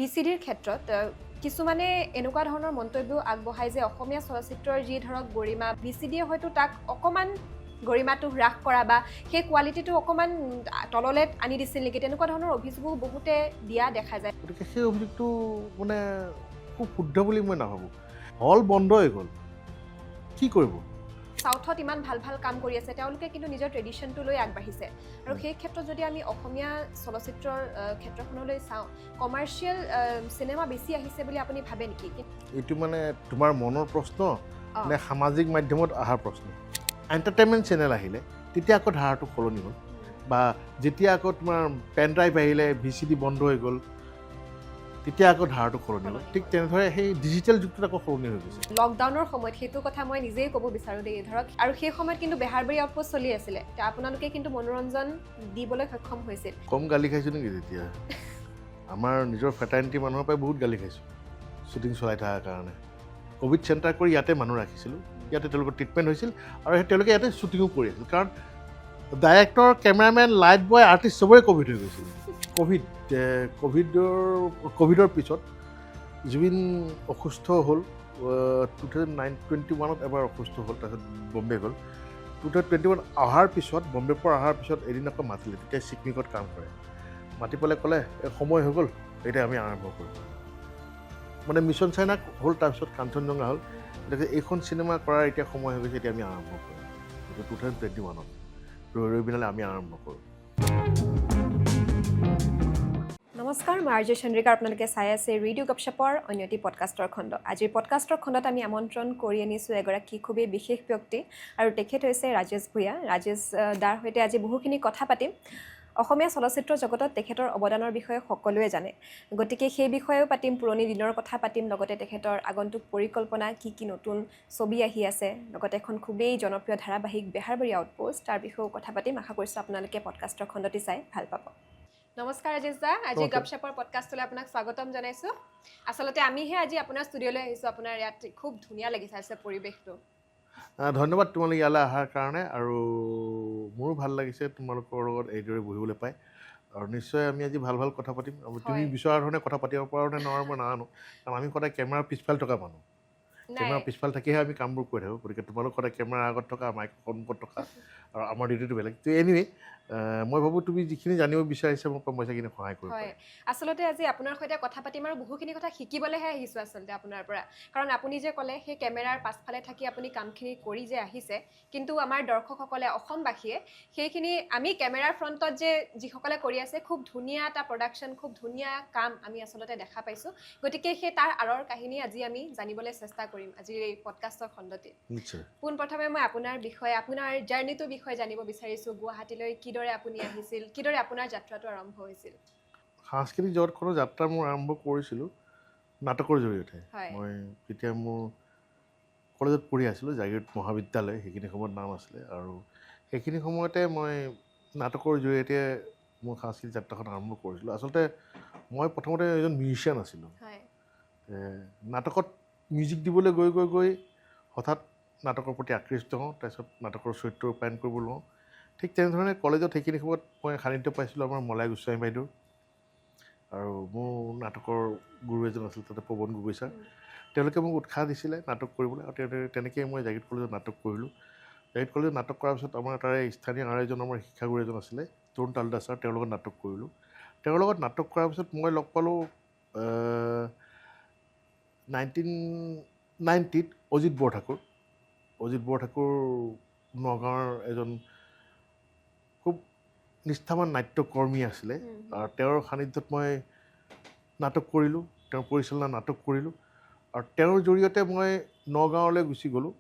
ভিচিডিৰ ক্ষেত্ৰত কিছুমানে এনেকুৱা ধৰণৰ মন্তব্য আগবঢ়ায় যে অসমীয়া চলচ্চিত্ৰৰ যি ধৰক গৰিমা ভিচিডিয়ে হয়তো তাক অকণমান গৰিমাটো হ্ৰাস কৰা বা সেই কোৱালিটিটো অকণমান তললৈ আনি দিছিল নেকি তেনেকুৱা ধৰণৰ অভিযোগো বহুতে দিয়া দেখা যায়। গতিকে সেই অভিযোগটো মানে খুব শুদ্ধ বুলি মই নাভাবোঁ। হল বন্ধ হৈ গ'ল, কি কৰিব? সাউথত ইমান ভাল ভাল কাম কৰি আছে, তেওঁলোকে কিন্তু নিজৰ ট্ৰেডিশ্যনটো লৈ আগবাঢ়িছে আৰু সেই ক্ষেত্ৰত যদি আমি অসমীয়া চলচ্চিত্ৰৰ ক্ষেত্ৰখনলৈ চাওঁ, কমাৰ্চিয়েল চিনেমা বেছি আহিছে বুলি আপুনি ভাবে নেকি? এইটো মানে তোমাৰ মনৰ প্ৰশ্ন নে সামাজিক মাধ্যমত অহাৰ প্ৰশ্ন? এণ্টাৰটেইনমেণ্ট চেনেল আহিলে তেতিয়া আকৌ ধাৰাটো সলনি হ'ল, বা যেতিয়া আকৌ তোমাৰ পেন ড্ৰাইভ আহিলে VCD বন্ধ হৈ গ'ল তেতিয়া আকৌ ধাৰাটো সলনি হ'ল। ঠিক তেনেদৰে সেই ডিজিটেল যুগটোত আকৌ সলনি হৈ গৈছে। লকডাউনৰ সময়ত সেইটো কথা মই নিজেই ক'ব বিচাৰোঁ দেই, ধৰক আৰু সেই সময়ত কিন্তু বেহাৰবাৰী আউটপোষ্ট চলি আছিলে, আপোনালোকে কিন্তু মনোৰঞ্জন দিবলৈ সক্ষম হৈছিল। কম গালি খাইছোঁ নেকি তেতিয়া? আমাৰ নিজৰ ফেটাৰ্নিটি মানুহৰ পৰাই বহুত গালি খাইছোঁ শ্বুটিং চলাই থকাৰ কাৰণে। ক'ভিড চেণ্টাৰ কৰি ইয়াতে মানুহ ৰাখিছিলোঁ, ইয়াতে তেওঁলোকৰ ট্ৰিটমেণ্ট হৈছিল আৰু তেওঁলোকে ইয়াতে শ্বুটিঙো কৰি আছিল, কাৰণ ডাইৰেক্টৰ, কেমেৰামেন, লাইট বয়, আৰ্টিষ্ট চবৰে ক'ভিড হৈ গৈছিল। ক'ভিডৰ পিছত জুবিন অসুস্থ হ'ল, 2021 এবাৰ অসুস্থ হ'ল, তাৰপিছত বম্বে গ'ল। 2021 অহাৰ পিছত, বম্বেৰ পৰা অহাৰ পিছত এদিন আকৌ মাতিলে, তেতিয়া চিকমিকত কাম কৰে, মাতি পেলাই ক'লে সময় হৈ গ'ল, এতিয়া আমি আৰম্ভ কৰিম। মানে মিছন চাইনা হ'ল, তাৰপিছত কাঞ্চনজংঘা হ'ল, গতিকে এইখন চিনেমা কৰাৰ এতিয়া সময় হৈ গৈছে, এতিয়া আমি আৰম্ভ কৰিম। 2021 ৰৈ পিনালে আমি আৰম্ভ কৰোঁ। নমস্কাৰ, মই আৰ্য চন্দ্ৰিকা, আপোনালোকে চাই আছে ৰেডিঅ' গপশ্বপৰ অন্য এটি পডকাষ্টৰ খণ্ড। আজিৰ পডকাষ্টৰ খণ্ডত আমি আমন্ত্ৰণ কৰি আনিছোঁ এগৰাকী খুবেই বিশেষ ব্যক্তি, আৰু তেখেত হৈছে ৰাজেশ ভূঞা। ৰাজেশ দাৰ সৈতে আজি বহুখিনি কথা পাতিম। অসমীয়া চলচ্চিত্ৰ জগতত তেখেতৰ অৱদানৰ বিষয়ে সকলোৱে জানে, গতিকে সেই বিষয়েও পাতিম, পুৰণি দিনৰ কথা পাতিম, লগতে তেখেতৰ আগন্তুক পৰিকল্পনা, কি কি নতুন ছবি আহি আছে, লগতে এখন খুবেই জনপ্ৰিয় ধাৰাবাহিক বেহাৰবাৰী আউটপোষ্ট, তাৰ বিষয়েও কথা পাতিম। আশা কৰিছোঁ আপোনালোকে পডকাষ্টৰ খণ্ডটি চাই ভাল পাব। নমস্কাৰ ৰাজেশ দা, আজি গপশ্বপৰ পডকাষ্টলৈ আপোনাক স্বাগতম জনাইছোঁ। আচলতে আমিহে আজি আপোনাৰ ষ্টুডিঅ'লৈ আহিছোঁ, আপোনাৰ ইয়াত খুব ধুনীয়া লাগি চাইছে পৰিৱেশটো। ধন্যবাদ তোমালোক ইয়ালৈ অহাৰ কাৰণে, আৰু মোৰো ভাল লাগিছে তোমালোকৰ লগত এইদৰে বহিবলৈ পাই, আৰু নিশ্চয় আমি আজি ভাল ভাল কথা পাতিম। তুমি বিচৰা ধৰণে কথা পাতিব পাৰোঁ নে নোৱাৰোঁ মই নাজানো, কাৰণ আমি সদায় কেমেৰাৰ পিছফাল থকা মানুহ, কেমেৰাৰ পিছফাল থাকিহে আমি কামবোৰ কৰি থাকোঁ। গতিকে তোমালোক সদায় কেমেৰাৰ আগত থকা, মাইকৰ সন্মুখত থকা, আৰু আমাৰ ডিউটিটো বেলেগ। তো এনিৱে মই ভাবোঁ তুমি যিখিনি জানিব বিচাৰিছা মোৰ পৰা মই সেইখিনি সহায় কৰিব পাৰিম। আচলতে আজি আপোনাৰ সৈতে কথা পাতিম আৰু বহুখিনি কথা শিকিবলৈহে আহিছোঁ আচলতে আপোনাৰ পৰা, কাৰণ আপুনি যে ক'লে সেই কেমেৰাৰ পাছফালে থাকি আপুনি কামখিনি কৰি যে আহিছে, কিন্তু আমাৰ দৰ্শকসকলে, অসমবাসীয়ে সেইখিনি আমি কেমেৰাৰ ফ্ৰণ্টত যে যিসকলে কৰি আছে, খুব ধুনীয়া এটা প্ৰডাকশ্যন, খুব ধুনীয়া কাম আমি আচলতে দেখা পাইছোঁ। গতিকে সেই তাৰ আঁৰৰ কাহিনী আজি আমি জানিবলৈ চেষ্টা কৰিম আজিৰ এই পডকাষ্টৰ খণ্ডটি। নিশ্চয়। পোনপ্ৰথমে মই আপোনাৰ বিষয়ে, আপোনাৰ জাৰ্ণিটোৰ বিষয়ে জানিব বিচাৰিছোঁ। গুৱাহাটীলৈ কিদৰে আপুনি আহিছিল, কিদৰে আপোনাৰ যাত্ৰাটো আৰম্ভ হৈছিল? সাংস্কৃতিক জগতখনৰ যাত্ৰা মোৰ আৰম্ভ কৰিছিলোঁ নাটকৰ জৰিয়তে। মই যেতিয়া মোৰ কলেজত পঢ়ি আছিলোঁ, জাগীৰোড মহাবিদ্যালয় সেইখিনি সময়ত নাম আছিলে, আৰু সেইখিনি সময়তে মই নাটকৰ জৰিয়তে মোৰ সাংস্কৃতিক যাত্ৰাখন আৰম্ভ কৰিছিলোঁ। আচলতে মই প্ৰথমতে এজন মিউজিচিয়ান আছিলোঁ। নাটকত মিউজিক দিবলৈ গৈ গৈ গৈ হঠাৎ নাটকৰ প্ৰতি আকৃষ্ট হওঁ, তাৰপিছত নাটকৰ চৰিত্ৰ ৰূপায়ণ কৰিব লওঁ। ঠিক তেনেধৰণে কলেজত সেইখিনি সময়ত মই সান্নিধ্য পাইছিলোঁ আমাৰ মলাই গোস্বামী বাইদেউ, আৰু মোৰ নাটকৰ গুৰু এজন আছিল তাতে, পৱন গগৈ ছাৰ। তেওঁলোকে মোক উৎসাহ দিছিলে নাটক কৰিবলৈ, আৰু তেনেকৈ মই জাগীৰোড কলেজত নাটক কৰিলোঁ। জাগীৰোড কলেজত নাটক কৰাৰ পিছত আমাৰ তাৰে স্থানীয় আৰু এজন আমাৰ শিক্ষাগুৰু এজন আছিলে, তৰুণ তালুকদাৰ ছাৰ, তেওঁৰ লগত নাটক কৰিলোঁ। তেওঁৰ লগত নাটক কৰাৰ পিছত মই লগ পালোঁ 1990ত অজিত বৰঠাকুৰ। অজিত বৰঠাকুৰ নগাঁৱৰ এজন খুব নিষ্ঠাৱান নাট্যকৰ্মী আছিলে, আৰু তেওঁৰ সান্নিধ্যত মই নাটক কৰিলোঁ, তেওঁৰ পৰিচালনা নাটক কৰিলোঁ, আৰু তেওঁৰ জৰিয়তে মই নগাঁৱলৈ গুচি গ'লোঁ।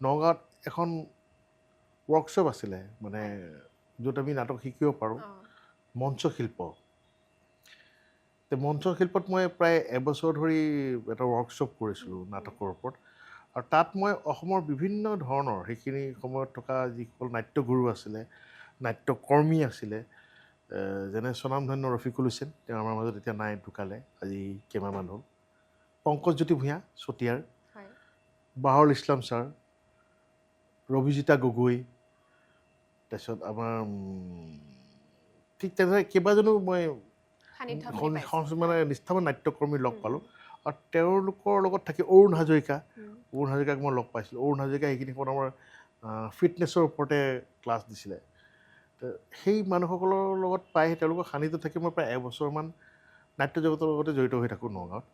নগাঁৱত এখন ৱৰ্কশ্বপ আছিলে, মানে য'ত আমি নাটক শিকিব পাৰোঁ, মঞ্চশিল্প। মঞ্চশিল্পত মই প্ৰায় এবছৰ ধৰি এটা ৱৰ্কশ্বপ কৰিছিলোঁ নাটকৰ ওপৰত, আৰু তাত মই অসমৰ বিভিন্ন ধৰণৰ সেইখিনি সময়ত থকা যিসকল নাট্যগুৰু আছিলে, নাট্যকৰ্মী আছিলে, যেনে স্বনামধন্য ৰফিকুল হুছেইন, তেওঁ আমাৰ মাজত এতিয়া নাই, ঢুকালে আজি কেইমাহমান হ'ল। পংকজজ্যোতি ভূঞা চতিয়াৰ, বাহৰুল ইছলাম ছাৰ, ৰবিজিতা গগৈ, তাৰপিছত আমাৰ ঠিক তেনেদৰে কেইবাজনো মই মানে নিষ্ঠাবান নাট্যকৰ্মী লগ পালোঁ আৰু তেওঁলোকৰ লগত থাকি অৰুণ হাজৰিকাক মই লগ পাইছিলোঁ। অৰুণ হাজৰিকা সেইখিনি সময়ত আমাৰ ফিটনেছৰ ওপৰতে ক্লাছ দিছিলে। সেই মানুহসকলৰ লগত পাই তেওঁলোকৰ সান্নিধ্যত থাকি মই প্ৰায় এবছৰমান নাট্য জগতৰ লগতে জড়িত হৈ থাকোঁ নগাঁৱত।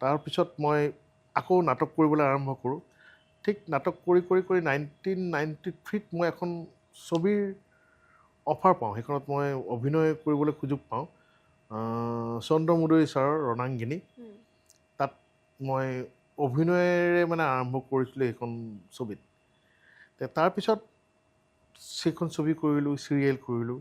তাৰপিছত মই আকৌ নাটক কৰিবলৈ আৰম্ভ কৰোঁ। ঠিক নাটক কৰি 1993 মই এখন ছবিৰ অফাৰ পাওঁ। সেইখনত মই অভিনয় কৰিবলৈ সুযোগ পাওঁ চন্দ্ৰমুদৈ ছাৰৰ ৰণাংগিনী। তাত মই অভিনয়েৰে মানে আৰম্ভ কৰিছিলোঁ সেইখন ছবিত। তাৰপিছত সেইখন ছবি কৰিলোঁ, চিৰিয়েল কৰিলোঁ।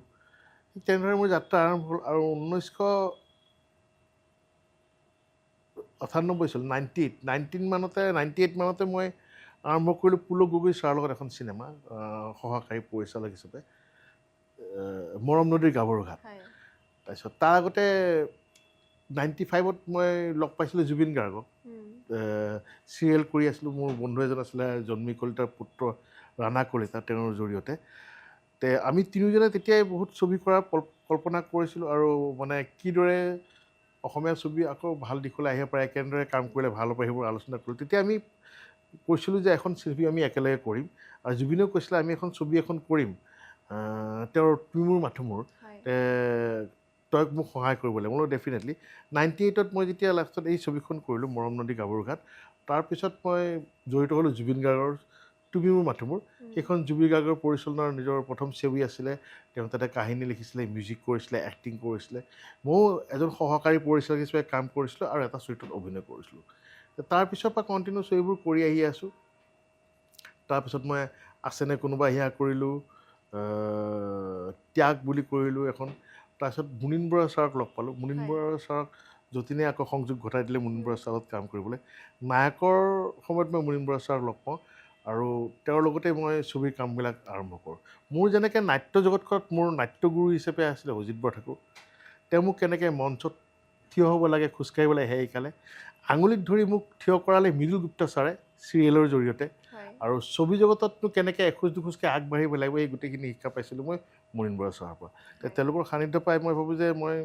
তেনেদৰে মোৰ যাত্ৰা আৰম্ভ হ'ল আৰু 1998 চন 98 মানতে মই আৰম্ভ কৰিলোঁ পুলক গগৈ ছাৰৰ লগত এখন চিনেমা সহকাৰী পৰিচালক হিচাপে, মৰম নদীৰ গাভৰু ঘাট। তাৰপিছত তাৰ আগতে 95ত মই লগ পাইছিলোঁ জুবিন গাৰ্গক। চিৰিয়েল কৰি আছিলোঁ। মোৰ বন্ধু এজন আছিলে জন্মী কলিতাৰ পুত্ৰ ৰাণা কলিতা, তেওঁৰ জৰিয়তে। আমি তিনিওজনে তেতিয়াই বহুত ছবি কৰাৰ কল্পনা কৰিছিলোঁ আৰু মানে কিদৰে অসমীয়া ছবি আকৌ ভাল দিশলৈ আহিব পাৰে, কেনেদৰে কাম কৰিলে ভাল হ'ব সেইবোৰ আলোচনা কৰিলোঁ। তেতিয়া আমি কৈছিলোঁ যে এখন ছবি আমি একেলগে কৰিম আৰু জুবিনেও কৈছিলে আমি এখন ছবি কৰিম, তেওঁৰ তুমি মোৰ মাথো মোৰ, তই মোক সহায় কৰিব লাগে। মই বোলো ডেফিনেটলি। 98ত মই যেতিয়া লাষ্টত এই ছবিখন কৰিলোঁ মৰম নদী গাভৰু ঘাট, তাৰপিছত মই জড়িত হ'লোঁ জুবিন গাৰ্গৰ তুমি মোৰ মাথো মোৰ। সেইখন জুবিন গাৰ্গৰ পৰিচালনাৰ নিজৰ প্ৰথম ছবি আছিলে। তেওঁ তাতে কাহিনী লিখিছিলে, মিউজিক কৰিছিলে, এক্টিং কৰিছিলে। ময়ো এজন সহকাৰী পৰিচালক হিচাপে কাম কৰিছিলোঁ আৰু এটা চৰিত্ৰত অভিনয় কৰিছিলোঁ। তাৰপিছৰ পৰা কণ্টিনিউ ছবিবোৰ কৰি আহি আছোঁ। তাৰপিছত মই আছেনে কোনোবা হিয়া কৰিলোঁ, ত্যাগ বুলি কৰিলোঁ এখন। তাৰপিছত মুনীন বৰা ছাৰক লগ পালোঁ। মুনীন বৰা ছাৰক যতীনে আকৌ সংযোগ ঘটাই দিলে মুনীন বৰা ছাৰৰ লগত কাম কৰিবলৈ। নায়কৰ সময়ত মই মুনীন বৰা ছাৰক লগ পাওঁ আৰু তেওঁৰ লগতে মই ছবিৰ কামবিলাক আৰম্ভ কৰোঁ। মোৰ যেনেকৈ নাট্য জগতখনত মোৰ নাট্যগুৰু হিচাপে আছিলে অজিত বৰঠাকুৰ। তেওঁ মোক কেনেকৈ মঞ্চত থিয় হ'ব লাগে, খোজকাঢ়িব লাগে সেয়া শিকালে। আঙুলিত ধৰি মোক থিয় কৰালে মৃদুল গুপ্তা ছাৰে চিৰিয়েলৰ জৰিয়তে। আৰু ছবি জগততনো কেনেকৈ এখোজ দুখোজকৈ আগবাঢ়িব লাগিব এই গোটেইখিনি শিক্ষা পাইছিলোঁ মই মুনীন বৰা ছাৰৰ পৰা। তেওঁলোকৰ সান্নিধ্য পাই মই ভাবোঁ যে মই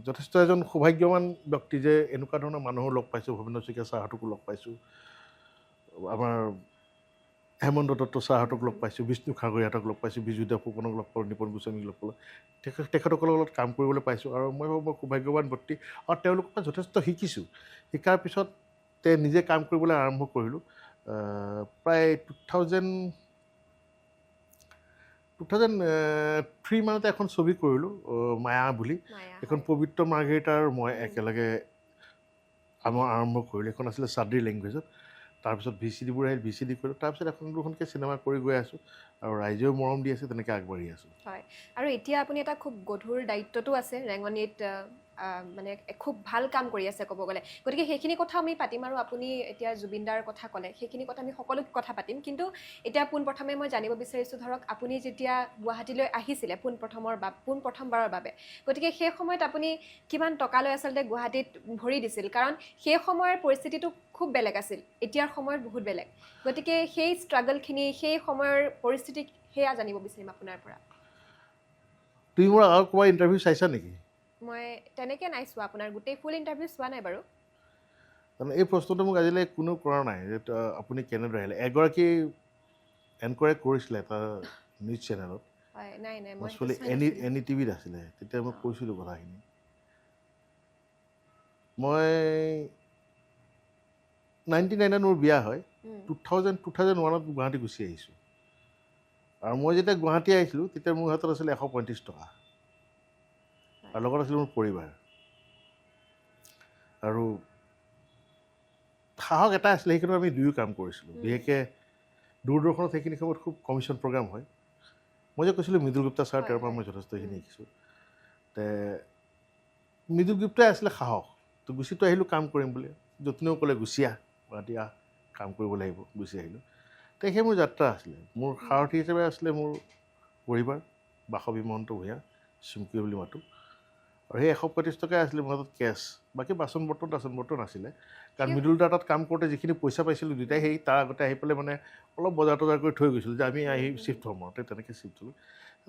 যথেষ্ট এজন সৌভাগ্যৱান ব্যক্তি যে এনেকুৱা ধৰণৰ মানুহো লগ পাইছোঁ। ভৱেন্দ্ৰ শইকীয়া ছাৰহঁতকো লগ পাইছোঁ, আমাৰ হেমন্ত দত্ত ছাৰহঁতক লগ পাইছোঁ, বিষ্ণু খাগৰিয়াহঁতক লগ পাইছোঁ, বিজুদেৱ ফুকনক লগ পালোঁ, নিপন গোস্বামীক লগ পালোঁ। তেখেতসকলৰ লগত কাম কৰিবলৈ পাইছোঁ আৰু মই ভাবোঁ মই সৌভাগ্যৱান ব্যক্তি আৰু তেওঁলোকৰ পৰা যথেষ্ট শিকিছোঁ। শিকাৰ পিছত নিজে কাম কৰিবলৈ আৰম্ভ কৰিলোঁ। প্ৰায় 2003 মানতে এখন ছবি কৰিলোঁ মায়া বুলি। এখন পবিত্ৰ মাৰ্ঘেৰিটাৰ মই একেলগে আৰম্ভ কৰিলোঁ। এখন আছিলে চাদ্ৰী লেংগুৱেজত। তাৰপিছত VCDবোৰ আহিল, VCD কৰিলোঁ। তাৰপিছত এখন দুখনকৈ চিনেমা কৰি গৈ আছোঁ আৰু ৰাইজেও মৰম দি আছে, তেনেকৈ আগবাঢ়ি আছোঁ। হয়, আৰু এতিয়া আপুনি এটা খুব গধুৰ দায়িত্বটো আছে ৰেঙনিত, মানে খুব ভাল কাম কৰি আছে ক'ব গ'লে। গতিকে সেইখিনি কথা আমি পাতিম আৰু আপুনি এতিয়া জুবিনদাৰ কথা ক'লে সেইখিনি কথা আমি সকলো কথা পাতিম। কিন্তু এতিয়া পোনপ্ৰথমে মই জানিব বিচাৰিছোঁ, ধৰক আপুনি যেতিয়া গুৱাহাটীলৈ আহিছিলে পোনপ্ৰথমবাৰৰ বাবে, গতিকে সেই সময়ত আপুনি কিমান টকালৈ আচলতে গুৱাহাটীত ভৰি দিছিল? কাৰণ সেই সময়ৰ পৰিস্থিতিটো খুব বেলেগ আছিল, এতিয়াৰ সময়ত বহুত বেলেগ। গতিকে সেই ষ্ট্ৰাগলখিনি, সেই সময়ৰ পৰিস্থিতি সেয়া জানিব বিচাৰিম আপোনাৰ পৰা। তুমি মোৰ আৰু ক'ৰবাত ইণ্টাৰভিউ চাইছা নেকি? মই তেনেকৈ নাই চোৱা, আপোনাৰ গোটেই ফুল ইণ্টাৰভিউ চোৱা নাই বাৰু। এই প্ৰশ্নটো মোক আজিলৈ কোনো কৰা নাই যে আপুনি কেনেদৰে আহিলে। এগৰাকী এনকোৱাৰী কৰিছিলে এটা নিউজ চেনেলত, এনি টিভিত আছিলে। তেতিয়া মই কৈছিলোঁ কথাখিনি। মই 99ত মোৰ বিয়া হয়, 2001ত গুৱাহাটী গুচি আহিছোঁ। আৰু মই যেতিয়া গুৱাহাটী আহিছিলোঁ তেতিয়া মোৰ হাতত আছিলে 135 টকা আৰু লগত আছিলে মোৰ পৰিবাৰ। আৰু সাহস এটা আছিলে, সেইখিনি আমি দুয়ো কাম কৰিছিলোঁ। বিশেষকৈ দূৰদৰ্শনত সেইখিনি সময়ত খুব কমিশ্যন প্ৰগ্ৰাম হয়। মই যে কৈছিলোঁ মৃদুল গুপ্তা ছাৰ, তেওঁৰ পৰা মই যথেষ্টখিনি শিকিছোঁ। মৃদুল গুপ্তাই আছিলে সাহস। তো গুচিতো আহিলোঁ কাম কৰিম বুলি। যতীনেও ক'লে গুচি আহ, গুৱাহাটী আহ, কাম কৰিব লাগিব। গুচি আহিলোঁ। সেই মোৰ যাত্ৰা আছিলে। মোৰ সাৰথী হিচাপে আছিলে মোৰ পৰিবাৰ, বাসৱী মহন্ত ভূঞা, চুমকি বুলি মাতোঁ। আৰু সেই 135 টকাই আছিলে মোৰ হাতত কেছ। বাকী বাচন বৰ্তন আছিলে। কাৰণ মৃদুল দাৰ তাত কাম কৰোঁতে যিখিনি পইচা পাইছিলোঁ দুয়োটাই, সেই তাৰ আগতে আহি পেলাই মানে অলপ বজাৰ তজাৰ কৰি থৈ গৈছিলোঁ যে আমি আহি চিফ্ট হ'ম আৰু তেনেকৈ চিফ্ট হ'লোঁ।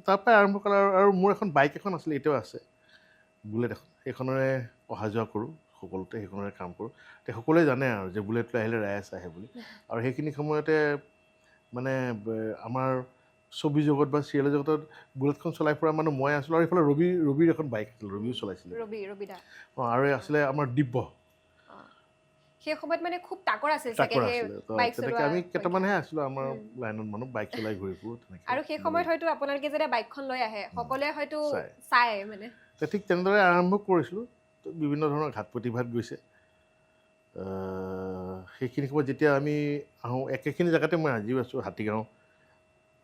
তাৰপৰাই আৰম্ভ কৰা। আৰু মোৰ এখন বাইক এখন আছিলে, এতিয়াও আছে, বুলেট এখন সেইখনেৰে অহা যোৱা কৰোঁ সকলোতে, সেইখনেৰে কাম কৰোঁ। সকলোৱে জানে আৰু যে বুলেট লৈ আহিলে ৰাইজ আহে বুলি। আৰু সেইখিনি সময়তে মানে আমাৰ ছবি জগত বা চিৰিয়েলৰ জগতত বুলেটখন চলাই ফুৰা মানুহ মই আছিলোঁ, আৰু এইফালে ৰবিৰ এখন বাইক আছিল, ৰবিও চলাইছিলে। আৰু আছিলে আমাৰ দিব্য। সেই সময়ত মানে খুব তাকৰ আছিল চাগে তাকৰ সেই আছিলে। বাইক তেনেকৈ চলোৱা আমি কেইটামানহে আছিলোঁ আমাৰ লাইনত মানুহ, বাইক চলাই ঘূৰি ফুৰোঁ তেনেকৈ। আৰু সেই সময়ত হয়তো আপোনালোকে যেতিয়া বাইকখন লৈ আহে সকলোৱে হয়তো চাই মানে ঠিক তেনেদৰে আৰম্ভ কৰিছিলোঁ। বিভিন্ন ধৰণৰ ঘাট প্ৰতিঘাত গৈছে। সেইখিনি সময়ত যেতিয়া আমি আহোঁ, একেখিনি জেগাতে মই আজিও আছোঁ, হাতীগাঁও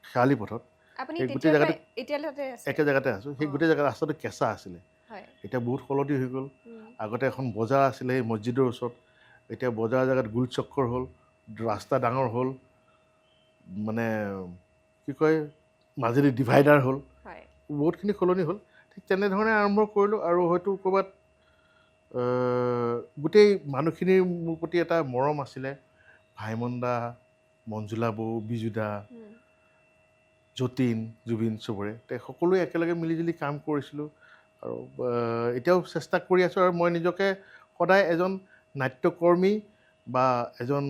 শেৱালি পথত। আপুনি সেই গোটেই জেগাটো এতিয়ালৈকে একে জেগাতে আছোঁ। সেই গোটেই জেগা ৰাস্তাটো কেঁচা আছিলে, এতিয়া বহুত সলনি হৈ গ'ল। আগতে এখন বজাৰ আছিলে সেই মছজিদৰ ওচৰত, এতিয়া বজাৰ জেগাত গোল চক্কৰ হ'ল, ৰাস্তা ডাঙৰ হ'ল, মানে কি কয় মাজেদি ডিভাইডাৰ হ'ল, বহুতখিনি সলনি হ'ল। ঠিক তেনেধৰণে আৰম্ভ কৰিলোঁ। আৰু হয়তো ক'ৰবাত গোটেই মানুহখিনিৰ মোৰ প্ৰতি এটা মৰম আছিলে। ভাইমন দা, মঞ্জুলা বৌ, বিজু দা, যতীন, জুবিন, চবৰে সকলোৱে একেলগে মিলিজুলি কাম কৰিছিলোঁ। আৰু এতিয়াও চেষ্টা কৰি আছোঁ। আৰু মই নিজকে সদায় এজন নাট্যকৰ্মী বা এজন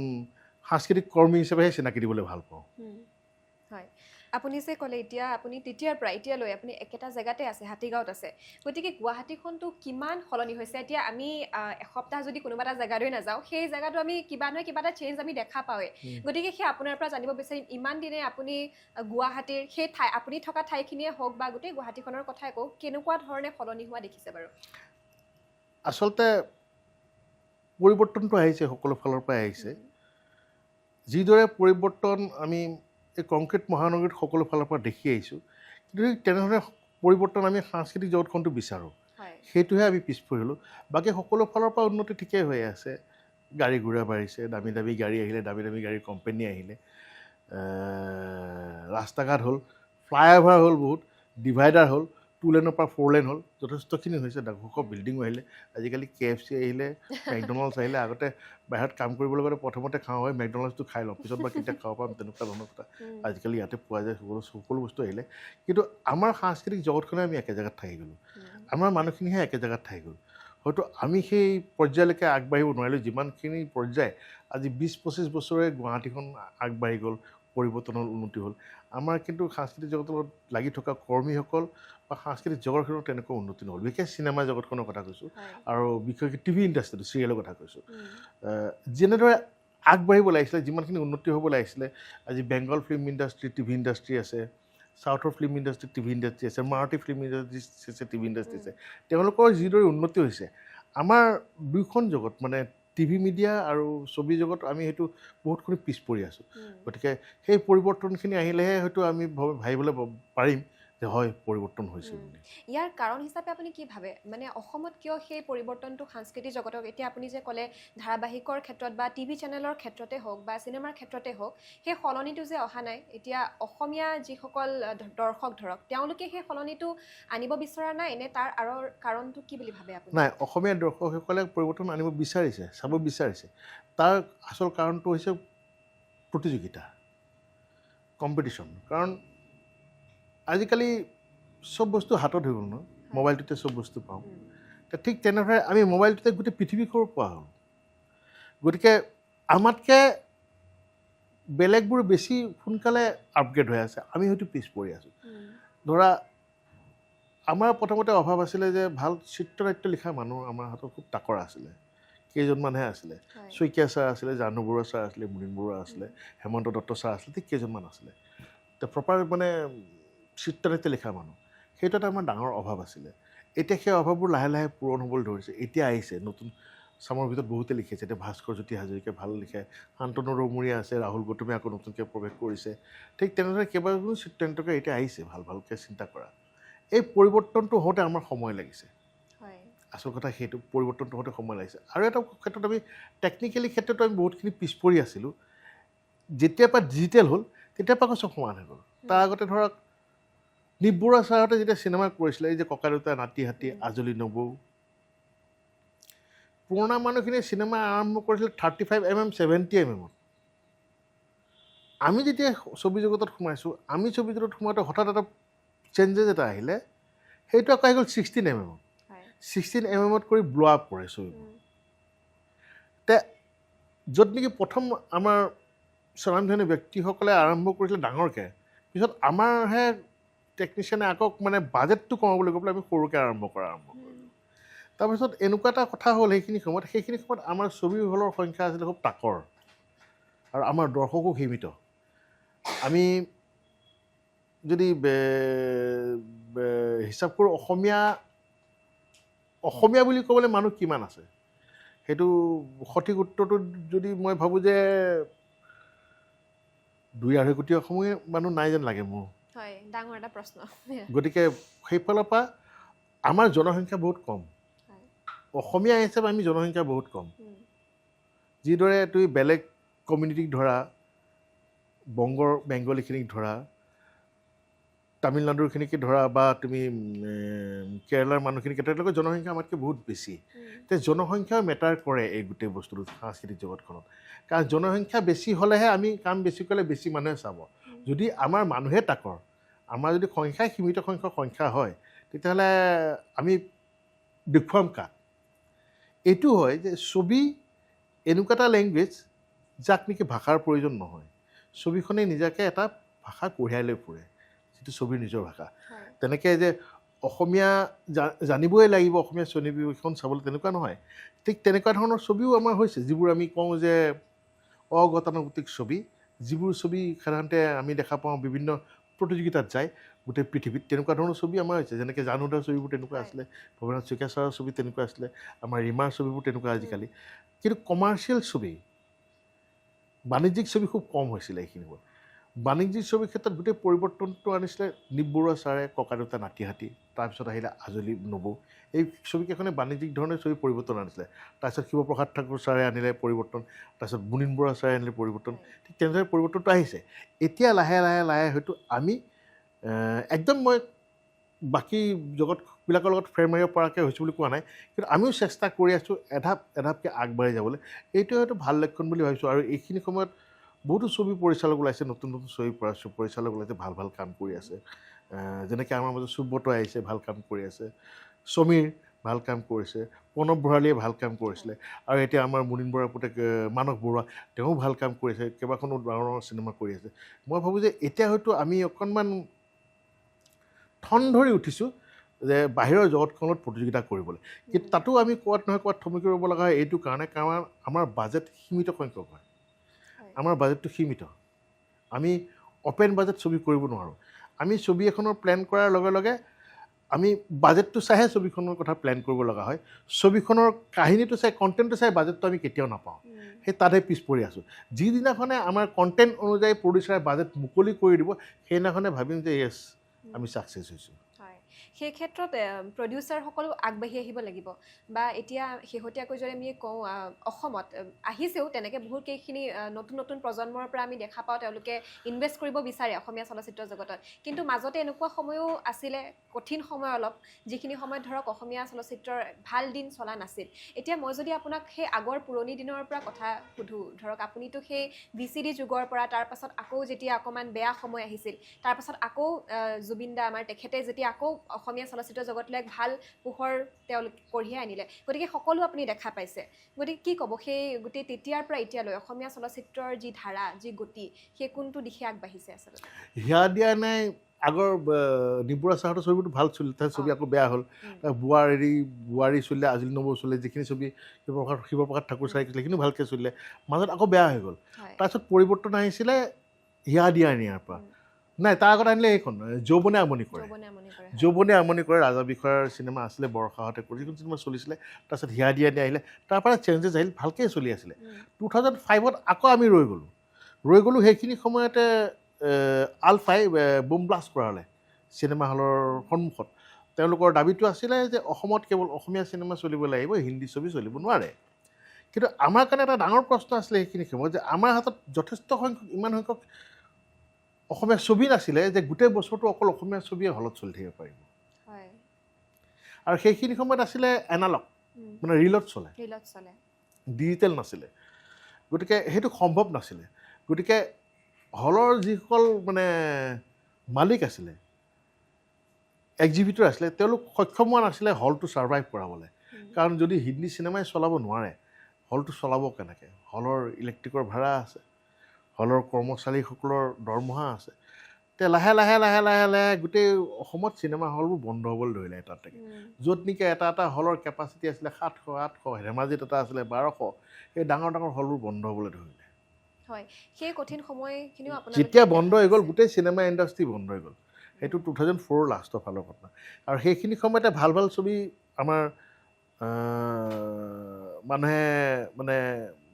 সাংস্কৃতিক কৰ্মী হিচাপেহে চিনাকি দিবলৈ ভাল পাওঁ। হয়, আপুনি যে ক'লে এতিয়া আপুনি তেতিয়াৰ পৰা এতিয়ালৈ আপুনি একেটা জেগাতে আছে, হাতীগাঁৱত আছে। গতিকে গুৱাহাটীখনটো কিমান সলনি হৈছে। এতিয়া আমি এসপ্তাহ যদি কোনোবা এটা জেগালৈ নাযাওঁ, সেই জেগাটো আমি কিবা নহয় কিবা এটা চেঞ্জ আমি দেখা পাওঁৱেই। গতিকে সেই আপোনাৰ পৰা জানিব বিচাৰিম, ইমান দিনে আপুনি গুৱাহাটীৰ সেই ঠাই, আপুনি থকা ঠাইখিনিয়ে হওক বা গোটেই গুৱাহাটীখনৰ কথাই কওক, কেনেকুৱা ধৰণে সলনি হোৱা দেখিছে বাৰু? আচলতে পৰিৱৰ্তনটো আহিছে, সকলো ফালৰ পৰাই আহিছে। যিদৰে পৰিৱৰ্তন আমি এই কংক্ৰিট মহানগৰীত সকলো ফালৰ পৰা দেখি আহিছোঁ, কিন্তু তেনেধৰণে পৰিৱৰ্তন আমি সাংস্কৃতিক জগতখনটো বিচাৰোঁ। সেইটোহে আমি পিছ পৰি হ'লোঁ। বাকী সকলো ফালৰ পৰা উন্নতি ঠিকেই হৈ আছে। গাড়ী ঘোঁৰা বাঢ়িছে, দামী দামী গাড়ী আহিলে, দামী দামী গাড়ীৰ কোম্পানী আহিলে, ৰাস্তা ঘাট হ'ল, ফ্লাইঅভাৰ হ'ল, বহুত ডিভাইডাৰ হ'ল, 2 লেনৰ পৰা 4 লেন হ'ল, যথেষ্টখিনি হৈছে। ডাঙৰ বিল্ডিঙো আহিলে, আজিকালি KFC আহিলে, মেকডনাল্ডছ আহিলে। আগতে বাহিৰত কাম কৰিবলৈ গ'লে প্ৰথমতে খাওঁ হয় মেকডনাল্ডছটো খাই লওঁ, পিছত বা কেতিয়া খাব পাম, তেনেকুৱা ধৰণৰ কথা। আজিকালি ইয়াতে পোৱা যায়, সকলো বস্তু আহিলে। কিন্তু আমাৰ সাংস্কৃতিক জগতখনে আমি একে জেগাত থাকি গ'লোঁ, আমাৰ মানুহখিনিহে একে জেগাত থাকি গ'ল। হয়তো আমি সেই পৰ্যায়লৈকে আগবাঢ়িব নোৱাৰিলোঁ যিমানখিনি পৰ্যায় আজি 20-25 বছৰে গুৱাহাটীখন আগবাঢ়ি গ'ল, পৰিৱৰ্তন হ'ল, উন্নতি হ'ল। আমাৰ কিন্তু সাংস্কৃতিক জগতৰ লগত লাগি থকা কৰ্মীসকল বা সাংস্কৃতিক জগতখনৰ তেনেকুৱা উন্নতি নহ'ল। বিশেষ চিনেমা জগতখনৰ কথা কৈছোঁ, আৰু বিশেষকৈ টিভি ইণ্ডাষ্ট্ৰীটো, চিৰিয়েলৰ কথা কৈছোঁ। যেনেদৰে আগবাঢ়িব লাগিছিলে, যিমানখিনি উন্নতি হ'ব লাগিছিলে, আজি Bengal film industry, TV industry আছে, চাউথৰ ফিল্ম ইণ্ডাষ্ট্ৰী, টিভি ইণ্ডাষ্ট্ৰী আছে, মাৰাঠী ফিল্ম ইণ্ডাষ্ট্ৰী আছে, টিভি ইণ্ডাষ্ট্ৰী আছে। তেওঁলোকৰ যিদৰে উন্নতি হৈছে, আমাৰ দুয়োখন জগত মানে টিভি মিডিয়া আৰু ছবি জগত, আমি সেইটো বহুতখিনি পিছ পৰি আছোঁ। গতিকে সেই পৰিৱৰ্তনখিনি আহিলেহে হয়তো আমি ভাবিবলৈ পাৰিম যে হয় পৰিৱৰ্তন হৈছে বুলি। ইয়াৰ কাৰণ হিচাপে আপুনি কি ভাবে, মানে অসমত কিয় সেই পৰিৱৰ্তনটো সাংস্কৃতিক জগতক, এতিয়া আপুনি যে ক'লে ধাৰাবাহিকৰ ক্ষেত্ৰত বা টিভি চেনেলৰ ক্ষেত্ৰতে হওক বা চিনেমাৰ ক্ষেত্ৰতে হওক, সেই সলনিটো যে অহা নাই, এতিয়া অসমীয়া যিসকল দৰ্শক ধৰক, তেওঁলোকে সেই সলনিটো আনিব বিচৰা নাই নে তাৰ আঁৰৰ কাৰণটো কি বুলি ভাবে আপুনি? নাই, অসমীয়া দৰ্শকসকলে পৰিৱৰ্তন আনিব বিচাৰিছে, চাব বিচাৰিছে। তাৰ আচল কাৰণটো হৈছে প্ৰতিযোগিতা, কম্পিটিশ্যন। কাৰণ আজিকালি চব বস্তু হাতত হৈ গ'ল ন, মোবাইলটোতে চব বস্তু পাওঁ। ঠিক তেনেদৰে আমি মোবাইলটোতে গোটেই পৃথিৱীখনৰ পোৱা হ'ল। গতিকে আমাতকৈ বেলেগবোৰ বেছি সোনকালে আপগ্ৰেড হৈ আছে, আমি হয়তো পিছ পৰি আছোঁ। ধৰা আমাৰ প্ৰথমতে অভাৱ আছিলে যে ভাল চিত্ৰনাট্য লিখা মানুহ আমাৰ হাতত খুব তাকৰ আছিলে, কেইজনমানহে আছিলে। শইকীয়া ছাৰ আছিলে, জাহ্নু বৰুৱা ছাৰ আছিলে, মুনীন বৰুৱা আছিলে, হেমন্ত দত্ত ছাৰ আছিলে, ঠিক কেইজনমান আছিলে। প্ৰপাৰ মানে চিত্ৰনাট্য লিখা মানুহ, সেইটো এটা আমাৰ ডাঙৰ অভাৱ আছিলে। এতিয়া সেই অভাৱবোৰ লাহে লাহে পূৰণ হ'বলৈ ধৰিছে। এতিয়া আহিছে নতুন চামৰ ভিতৰত বহুতে লিখিছে। এতিয়া ভাস্কৰ জ্যোতি হাজৰিকাই ভাল লিখে, শান্তনু ৰৌমূৰীয়া আছে, ৰাহুল গৌতমে আকৌ নতুনকৈ প্ৰৱেশ কৰিছে। ঠিক তেনেদৰে কেইবাজনো চিত্ৰনাট্যকাৰ এতিয়া আহিছে ভালকৈ চিন্তা কৰা। এই পৰিৱৰ্তনটো হওঁতে আমাৰ সময় লাগিছে। আচল কথা সেইটো, পৰিৱৰ্তনটো হওঁতে সময় লাগিছে। আৰু এটা ক্ষেত্ৰত আমি টেকনিকেলি ক্ষেত্ৰতো আমি বহুতখিনি পিছ পৰি আছিলোঁ। যেতিয়াৰ পৰা ডিজিটেল হ'ল তেতিয়াৰ পৰা চব সমান হৈ গ'ল। তাৰ আগতে ধৰক নিপ বৰুৱা ছাৰহঁতে যেতিয়া চিনেমা কৰিছিলে, এই যে ককা দেউতা নাতি হাতী, আজলি নবৌ, পুৰণা মানুহখিনিয়ে চিনেমা আৰম্ভ কৰিছিলে 35mm 70mm। আমি যেতিয়া ছবি জগতত সোমাইছোঁ, আমি ছবি জগতত সোমাওঁতে হঠাৎ এটা চেঞ্জেছ এটা আহিলে, সেইটো আকৌ আহি গ'ল 16mm। 16 mm কৰি ব্ল' আপ কৰে ছবিবোৰ তে য'ত নেকি প্ৰথম আমাৰ স্বনামধন্য ব্যক্তিসকলে আৰম্ভ কৰিছিলে ডাঙৰকৈ পিছত আমাৰহে টেকনিচিয়ানে আকৌ মানে বাজেটটো কমাবলৈ গৈ পেলাই আমি সৰুকৈ আৰম্ভ কৰিলোঁ তাৰপিছত এনেকুৱা এটা কথা হ'ল সেইখিনি সময়ত আমাৰ ছবি হলৰ সংখ্যা আছিলে খুব তাকৰ আৰু আমাৰ দৰ্শকো সীমিত আমি যদি হিচাপ কৰোঁ অসমীয়া বুলি ক'বলৈ মানুহ কিমান আছে সেইটো সঠিক উত্তৰটো যদি মই ভাবোঁ যে 2-2.5 কোটি অসমীয়া মানুহ নাই যেন লাগে মোৰ হয় ডাঙৰ এটা প্ৰশ্ন গতিকে সেইফালৰ পৰা আমাৰ জনসংখ্যা বহুত কম অসমীয়া হিচাপে আমি জনসংখ্যা বহুত কম যিদৰে তুমি বেলেগ কমিউনিটিক ধৰা বেংগলীখিনিক ধৰা তামিলনাডুৰখিনিকে ধৰা বা তুমি কেৰেলাৰ মানুহখিনিকে তেওঁলোকৰ জনসংখ্যা আমাতকৈ বহুত বেছি তে জনসংখ্যাও মেটাৰ কৰে এই গোটেই বস্তুটো সাংস্কৃতিক জগতখনত কাৰণ জনসংখ্যা বেছি হ'লেহে আমি কাম বেছি কৰিলে বেছি মানুহে চাব যদি আমাৰ মানুহে তাকৰ আমাৰ যদি সংখ্যাই সীমিত সংখ্যক সংখ্যা হয় তেতিয়াহ'লে আমি দেখুৱাম কাক এইটো হয় যে ছবি এনেকুৱা এটা লেংগুৱেজ যাক নেকি ভাষাৰ প্ৰয়োজন নহয় ছবিখনে নিজাকৈ এটা ভাষা কঢ়িয়াই লৈ ফুৰে যিটো ছবিৰ নিজৰ ভাষা তেনেকৈ যে অসমীয়া জানিবই লাগিব অসমীয়া ছবিখন চাবলৈ তেনেকুৱা নহয় ঠিক তেনেকুৱা ধৰণৰ ছবিও আমাৰ হৈছে যিবোৰ আমি কওঁ যে অগতানুগতিক ছবি যিবোৰ ছবি সাধাৰণতে আমি দেখা পাওঁ বিভিন্ন প্ৰতিযোগিতাত যায় গোটেই পৃথিৱীত তেনেকুৱা ধৰণৰ ছবি আমাৰ হৈছে যেনেকৈ জানুদাৰ ছবিবোৰ তেনেকুৱা আছিলে ভৱেন্দ্ৰনাথ শইকীয়া ছাৰৰ ছবি তেনেকুৱা আছিলে আমাৰ ৰীমাৰ ছবিবোৰ তেনেকুৱা আজিকালি কিন্তু কমাৰ্চিয়েল ছবি বাণিজ্যিক ছবি খুব কম হৈছিলে এইখিনিবোৰ বাণিজ্যিক ছবিৰ ক্ষেত্ৰত গোটেই পৰিৱৰ্তনটো আনিছিলে নীপ বৰুৱা ছাৰে ককাদেউতা নাতিহাতী তাৰপিছত আহিলে আজলি নবৌ এই ছবিকেইখনে বাণিজ্যিক ধৰণে ছবি পৰিৱৰ্তন আনিছিলে তাৰপিছত শিৱপ্ৰসাদ ঠাকুৰ ছাৰে আনিলে পৰিৱৰ্তন তাৰপিছত মুনীন বৰুৱা ছাৰে আনিলে পৰিৱৰ্তন ঠিক তেনেদৰে পৰিৱৰ্তনটো আহিছে এতিয়া লাহে হয়তো আমি একদম মই বাকী জগতবিলাকৰ লগত ফেৰ মাৰিব পৰাকৈ হৈছোঁ বুলি কোৱা নাই কিন্তু আমিও চেষ্টা কৰি আছোঁ এধাপকৈ আগবাঢ়ি যাবলৈ এইটো হয়তো ভাল লক্ষণ বুলি ভাবিছোঁ আৰু এইখিনি সময়ত বহুতো ছবি পৰিচালক ওলাইছে নতুন ছবি পৰিচালক ওলাইছে ভাল কাম কৰি আছে যেনেকৈ আমাৰ মাজত সুব্ৰত আহিছে ভাল কাম কৰি আছে সমীৰ ভাল কাম কৰিছে প্ৰণৱ ভৰালীয়ে ভাল কাম কৰিছিলে আৰু এতিয়া আমাৰ মুনীন বৰুৱাৰ পুতেক মানস বৰুৱা তেওঁ ভাল কাম কৰিছে কেইবাখনো ডাঙৰ চিনেমা কৰি আছে মই ভাবোঁ যে এতিয়া হয়তো আমি অকণমান ঠন ধৰি উঠিছোঁ যে বাহিৰৰ জগতখনত প্ৰতিযোগিতা কৰিবলৈ কিন্তু তাতো আমি ক'ৰবাত নহয় ক'ৰবাত থমকি ৰ'ব লগা হয় এইটো কাৰণে কাৰণ আমাৰ বাজেট সীমিত সংখ্যক হয় আমাৰ বাজেটটো সীমিত আমি অপেন বাজেট ছবি কৰিব নোৱাৰোঁ আমি ছবি এখনৰ প্লেন কৰাৰ লগে লগে আমি বাজেটটো চাইহে ছবিখনৰ কথা প্লেন কৰিব লগা হয় ছবিখনৰ কাহিনীটো চাই কণ্টেণ্টটো চাই বাজেটটো আমি কেতিয়াও নাপাওঁ সেই তাতহে পিছ পৰি আছোঁ যিদিনাখনে আমাৰ কণ্টেণ্ট অনুযায়ী প্ৰডিউচাৰে বাজেট মুকলি কৰি দিব সেইদিনাখনে ভাবিম যে য়েছ আমি ছাকচেছ হৈছোঁ সেই ক্ষেত্ৰত প্ৰডিউচাৰসকলো আগবাঢ়ি আহিব লাগিব বা এতিয়া শেহতীয়াকৈ যদি আমি কওঁ অসমত আহিছেও তেনেকৈ বহুতকেইখিনি নতুন প্ৰজন্মৰ পৰা আমি দেখা পাওঁ তেওঁলোকে ইনভেষ্ট কৰিব বিচাৰে অসমীয়া চলচ্চিত্ৰ জগতত কিন্তু মাজতে এনেকুৱা সময়ো আছিলে কঠিন সময় অলপ যিখিনি সময়ত ধৰক অসমীয়া চলচ্চিত্ৰৰ ভাল দিন চলা নাছিল এতিয়া মই যদি আপোনাক সেই আগৰ পুৰণি দিনৰ পৰা কথা সুধোঁ ধৰক আপুনিতো সেই VCD যুগৰ পৰা তাৰপাছত আকৌ যেতিয়া অকণমান বেয়া সময় আহিছিল তাৰপাছত আকৌ জুবিন দা আমাৰ তেখেতে যেতিয়া আকৌ অসমীয়া চলচ্চিত্ৰ জগতলৈ এক ভাল পোহৰ তেওঁলোকে কঢ়িয়াই আনিলে গতিকে সকলো আপুনি দেখা পাইছে গতিকে কি ক'ব সেই গোটেই তেতিয়াৰ পৰা এতিয়ালৈ অসমীয়া চলচ্চিত্ৰৰ যি ধাৰা যি গতি সেই কোনটো দিশে আগবাঢ়িছে আচলতে হিয়া দিয়া নাই আগৰ নিপুৰা ছাহঁতৰ ছবিটো ভাল চলিল তাৰ ছবি আকৌ বেয়া হ'ল বোৱাৰী চলিলে আজিল নবৌ চলিলে যিখিনি ছবি শিৱপ্ৰসাদ ঠাকুৰ ছাৰে কৈছিলে সেইখিনিও ভালকৈ চলিলে মাজত আকৌ বেয়া হৈ গ'ল তাৰপিছত পৰিৱৰ্তন আহিছিলে হিয়া দিয়া নিয়াৰ পৰা নাই তাৰ আগত আনিলে এইখন যৌৱনে আমনি কৰে ৰাজা বিষয়াৰ চিনেমা আছিলে বৰষাহঁতে কৰি যিখন চিনেমা চলিছিলে তাৰপিছত হিয়া দিয়া আহিলে তাৰ পৰা চেঞ্জেছ আহিল ভালকৈ চলি আছিলে 2005ত আকৌ আমি ৰৈ গ'লোঁ সেইখিনি সময়তে আলফাই বোম ব্লাষ্ট কৰা হ'লে চিনেমা হলৰ সন্মুখত তেওঁলোকৰ দাবীটো আছিলে যে অসমত কেৱল অসমীয়া চিনেমা চলিব লাগিব হিন্দী ছবি চলিব নোৱাৰে কিন্তু আমাৰ কাৰণে এটা ডাঙৰ প্ৰশ্ন আছিলে সেইখিনি সময়ত যে আমাৰ হাতত যথেষ্ট সংখ্যক ইমান সংখ্যক অসমীয়া ছবি নাছিলে যে গোটেই বছৰটো অকল অসমীয়া ছবিয়ে হলত চলি থাকিব পাৰিব আৰু সেইখিনি সময়ত আছিলে এনালগ মানে ৰিলত চলে ডিজিটেল নাছিলে গতিকে সেইটো সম্ভৱ নাছিলে গতিকে হলৰ যিসকল মানে মালিক আছিলে এক্সিবিটৰ আছিলে তেওঁলোক সক্ষম হোৱা নাছিলে হলটো ছাৰ্ভাইভ কৰাবলৈ কাৰণ যদি হিন্দী চিনেমাই চলাব নোৱাৰে হলটো চলাব কেনেকৈ হলৰ ইলেক্ট্ৰিকৰ ভাড়া আছে হলৰ কৰ্মচাৰীসকলৰ দৰমহা আছে তে লাহে লাহে লাহে লাহে লাহে গোটেই অসমত চিনেমা হলবোৰ বন্ধ হ'বলৈ ধৰিলে এটা য'ত নেকি এটা হলৰ কেপাচিটি আছিলে 700-800 ধেমাজিত এটা আছিলে 1200 এই ডাঙৰ ডাঙৰ হলবোৰ বন্ধ হ'বলৈ ধৰিলে হয় সেই কঠিন সময়খিনিও আপোনালোকে যেতিয়া বন্ধ হৈ গ'ল গোটেই চিনেমা ইণ্ডাষ্ট্ৰি বন্ধ হৈ গ'ল সেইটো 2004 লাষ্টৰ ফালৰ কথা আৰু সেইখিনি সময়তে ভাল ভাল ছবি আমাৰ মানুহে মানে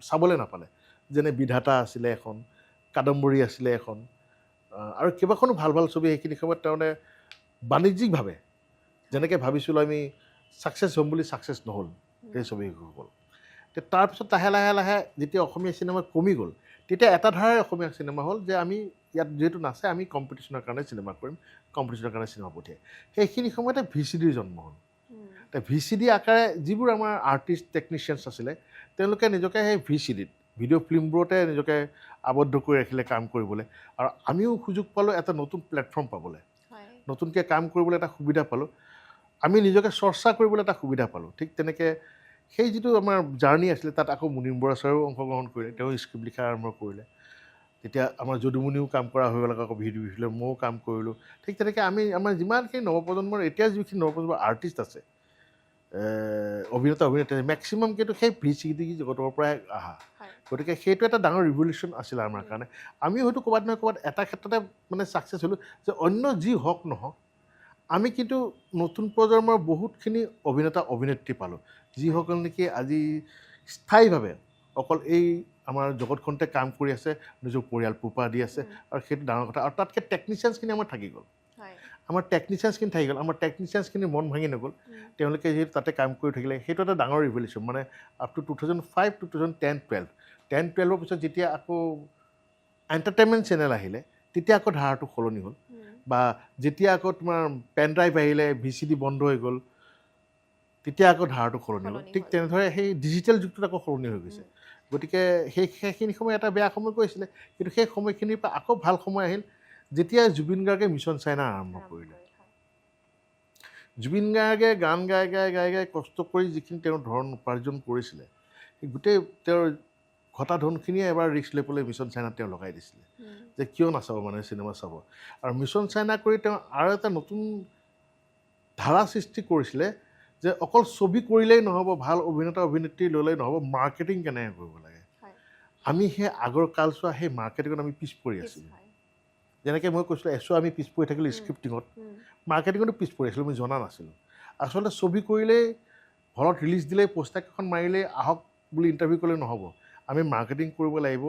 চাবলৈ নাপালে যেনে বিধাতা আছিলে এখন কাদম্বৰী আছিলে এখন আৰু কেইবাখনো ভাল ভাল ছবি সেইখিনি সময়ত তাৰমানে বাণিজ্যিকভাৱে যেনেকৈ ভাবিছিলোঁ আমি ছাকচেছ হ'ম বুলি ছাকচেছ নহ'ল সেই ছবিসকল তাৰপিছত লাহে লাহে লাহে যেতিয়া অসমীয়া চিনেমা কমি গ'ল তেতিয়া এটা ধাৰাৰ অসমীয়া চিনেমা হ'ল যে আমি ইয়াত যিহেতু নাচে আমি কম্পিটিশ্যনৰ কাৰণে চিনেমা কৰিম কম্পিটিশ্যনৰ কাৰণে চিনেমা পঠিয়াই সেইখিনি সময়তে VCDৰ জন্ম হ'ল VCD আকাৰে যিবোৰ আমাৰ আৰ্টিষ্ট টেকনিচিয়ানছ আছিলে তেওঁলোকে নিজকে সেই VCDত ভিডিঅ' ফিল্মবোৰতে নিজকে আবদ্ধ কৰি ৰাখিলে কাম কৰিবলৈ আৰু আমিও সুযোগ পালোঁ এটা নতুন প্লেটফৰ্ম পাবলৈ নতুনকৈ কাম কৰিবলৈ এটা সুবিধা পালোঁ আমি নিজকে চৰ্চা কৰিবলৈ এটা সুবিধা পালোঁ ঠিক তেনেকৈ সেই যিটো আমাৰ জাৰ্ণি আছিলে তাত আকৌ মুনীন বৰা ছাৰেও অংশগ্ৰহণ কৰিলে তেওঁ স্ক্ৰিপ্ট লিখা আৰম্ভ কৰিলে তেতিয়া আমাৰ যদুমণিও কাম কৰা হৈ গ'ল আকৌ ভিডিঅ' ফিল্ম ময়ো কাম কৰিলোঁ ঠিক তেনেকৈ আমি আমাৰ যিমানখিনি নৱপ্ৰজন্মৰ এতিয়া যিখিনি নৱপ্ৰজন্মৰ আৰ্টিষ্ট আছে অভিনেতা মেক্সিমাম কিন্তু সেই VCD জগতৰ পৰাই অহা গতিকে সেইটো এটা ডাঙৰ ৰিভলিউশ্যন আছিলে আমাৰ কাৰণে আমি হয়তো ক'ৰবাত নহয় ক'ৰবাত এটা ক্ষেত্ৰতে মানে ছাকচেছ হ'লোঁ যে অন্য যি হওক নহওক আমি কিন্তু নতুন প্ৰজন্মৰ বহুতখিনি অভিনেতা অভিনেত্ৰী পালোঁ যিসকল নেকি আজি স্থায়ীভাৱে অকল এই আমাৰ জগতখনতে কাম কৰি আছে নিজৰ পৰিয়াল পোহপাল দি আছে আৰু সেইটো ডাঙৰ কথা আৰু তাতকৈ টেকনিচিয়ানছখিনি আমাৰ থাকি গ'ল আমাৰ টেকনিচিয়ানছখিনি থাকি গ'ল আমাৰ টেকনিচিয়ানছখিনি মন ভাঙি নগ'ল তেওঁলোকে যিহেতু তাতে কাম কৰি থাকিলে সেইটো এটা ডাঙৰ ৰিভলিউশ্যন মানে আপ টু 2005 to 2010-12 পিছত যেতিয়া আকৌ এণ্টাৰটেইনমেণ্ট চেনেল আহিলে তেতিয়া আকৌ ধাৰাটো সলনি হ'ল বা যেতিয়া আকৌ তোমাৰ পেন ড্ৰাইভ আহিলে VCD বন্ধ হৈ গ'ল তেতিয়া আকৌ ধাৰাটো সলনি হ'ল ঠিক তেনেদৰে সেই ডিজিটেল যুগটোত আকৌ সলনি হৈ গৈছে গতিকে সেইখিনি সময় এটা বেয়া সময় গৈছিলে কিন্তু সেই সময়খিনিৰ পৰা আকৌ ভাল সময় আহিল যেতিয়া জুবিন গাৰ্গে মিছন চাইনা আৰম্ভ কৰিলে জুবিন গাৰ্গে গান গাই গাই গাই গাই কষ্ট কৰি যিখিনি তেওঁৰ ধৰণ উপাৰ্জন কৰিছিলে সেই গোটেই তেওঁৰ ঘটা ধনখিনিয়ে এবাৰ ৰিস্ক লৈ পেলাই মিছন চাইনাত তেওঁ লগাই দিছিলে যে কিয় নাচাব মানুহে চিনেমা চাব আৰু মিছন চাইনা কৰি তেওঁ আৰু এটা নতুন ধাৰা সৃষ্টি কৰিছিলে যে অকল ছবি কৰিলেই নহ'ব ভাল অভিনেতা অভিনেত্ৰী ল'লেই নহ'ব মাৰ্কেটিং কেনেকৈ কৰিব লাগে আমি সেই আগৰ কালছোৱা সেই মাৰ্কেটিঙত আমি পিছ পৰি আছিলোঁ যেনেকৈ মই কৈছিলোঁ আমি পিছ পৰি থাকিলোঁ স্ক্ৰিপ্টিঙত মাৰ্কেটিঙতো পিছ পৰি আছিলোঁ মই জনা নাছিলোঁ আচলতে ছবি কৰিলেই হলত ৰিলিজ দিলেই পোষ্টাৰকেইখন মাৰিলেই আহক বুলি ইণ্টাৰভিউ কৰিলে নহ'ব আমি মাৰ্কেটিং কৰিব লাগিব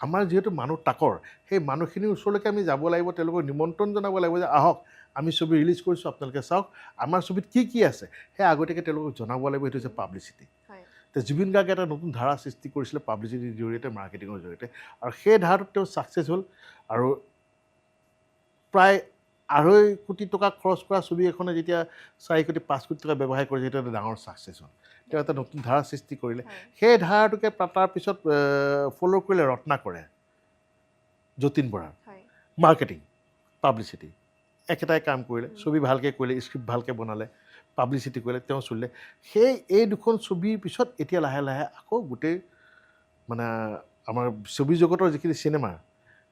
আমাৰ যিহেতু মানুহ তাকৰ সেই মানুহখিনিৰ ওচৰলৈকে আমি যাব লাগিব তেওঁলোকক নিমন্ত্ৰণ জনাব লাগিব যে আহক আমি ছবি ৰিলিজ কৰিছোঁ আপোনালোকে চাওক আমাৰ ছবিত কি আছে সেই আগতীয়াকৈ তেওঁলোকক জনাব লাগিব সেইটো হৈছে পাব্লিচিটি তো জুবিন গাৰ্গে এটা নতুন ধাৰা সৃষ্টি কৰিছিলে পাব্লিচিটিৰ জৰিয়তে মাৰ্কেটিঙৰ জৰিয়তে আৰু সেই ধাৰাটোত তেওঁ ছাকচেছ হ'ল আৰু প্ৰায় 2.5 কোটি টকা খৰচ কৰা ছবি এখনে যেতিয়া 4 কোটি 5 কোটি টকা ব্যৱসায় কৰিছে সেইটো এটা ডাঙৰ ছাকচেছ হ'ল তেওঁ এটা নতুন ধাৰা সৃষ্টি কৰিলে সেই ধাৰাটোকে তাৰ পিছত ফ'ল' কৰিলে ৰত্নাকৰে যতীন বৰা মাৰ্কেটিং পাব্লিচিটি একেটাই কাম কৰিলে ছবি ভালকৈ কৰিলে স্ক্ৰিপ্ট ভালকৈ বনালে পাব্লিচিটি কৰিলে তেওঁ চলিলে এই দুখন ছবিৰ পিছত এতিয়া লাহে লাহে আকৌ গোটেই মানে আমাৰ ছবি জগতৰ যিখিনি চিনেমা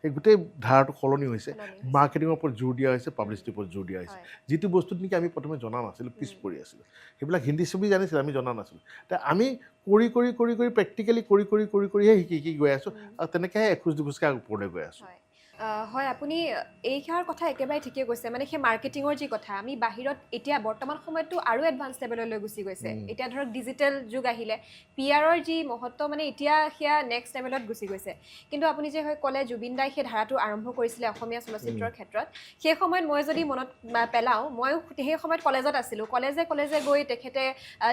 এই গোটেই ধাৰাটো সলনি হৈছে মাৰ্কেটিঙৰ ওপৰত জোৰ দিয়া হৈছে পাব্লিচিটিৰ ওপৰত জোৰ দিয়া হৈছে যিটো বস্তুত নেকি আমি প্ৰথমে জনা নাছিলোঁ পিছ পৰি আছিলোঁ সেইবিলাক হিন্দী ছবি জানিছিলোঁ আমি জনা নাছিলোঁ তে আমি কৰি প্ৰেক্টিকেলি কৰিহে শিকি গৈ আছোঁ আৰু তেনেকৈহে এখোজ দুখোজকৈ ওপৰলৈ গৈ আছোঁ হয় আপুনি এইষাৰ কথা একেবাৰে ঠিকেই কৈছে মানে সেই মাৰ্কেটিঙৰ যি কথা আমি বাহিৰত এতিয়া বৰ্তমান সময়তো আৰু এডভান্স লেভেললৈ গুচি গৈছে এতিয়া ধৰক ডিজিটেল যুগ আহিলে PR-ৰ যি মহত্ব মানে এতিয়া সেয়া নেক্সট লেভেলত গুচি গৈছে কিন্তু আপুনি যে ক'লে জুবিন দাই সেই ধাৰাটো আৰম্ভ কৰিছিলে অসমীয়া চলচ্চিত্ৰৰ ক্ষেত্ৰত সেই সময়ত মই যদি মনত পেলাওঁ ময়ো সেই সময়ত কলেজত আছিলোঁ কলেজে গৈ তেখেতে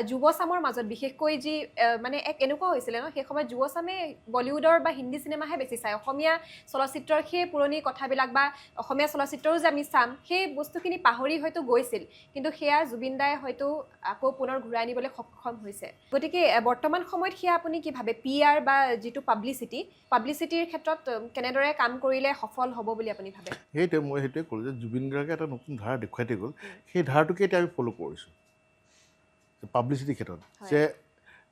যুৱচামৰ মাজত বিশেষকৈ যি মানে এনেকুৱা হৈছিলে ন সেই সময়ত যুৱচামে বলিউডৰ বা হিন্দী চিনেমাহে বেছি চায় অসমীয়া চলচ্চিত্ৰৰ সেই পুৰণি কথাবিলাক বা অসমীয়া চলচ্চিত্ৰও যে আমি চাম সেই বস্তুখিনি পাহৰি হয়তো গৈছিল কিন্তু সেয়া জুবিন দাই হয়তো আকৌ পুনৰ ঘূৰাই আনিবলৈ সক্ষম হৈছে গতিকে বৰ্তমান সময়ত সেয়া আপুনি কি ভাবে PR বা যিটো পাব্লিচিটিৰ ক্ষেত্ৰত কেনেদৰে কাম কৰিলে সফল হ'ব বুলি আপুনি ভাবে সেইটোৱে মই সেইটোৱে ক'লোঁ যে জুবিন গাৰ্গে এটা নতুন ধাৰা দেখুৱাই থৈ গ'ল সেই ধাৰাটোকে এতিয়া আমি ফ'ল' কৰিছোঁ পাব্লিচিটিৰ ক্ষেত্ৰত যে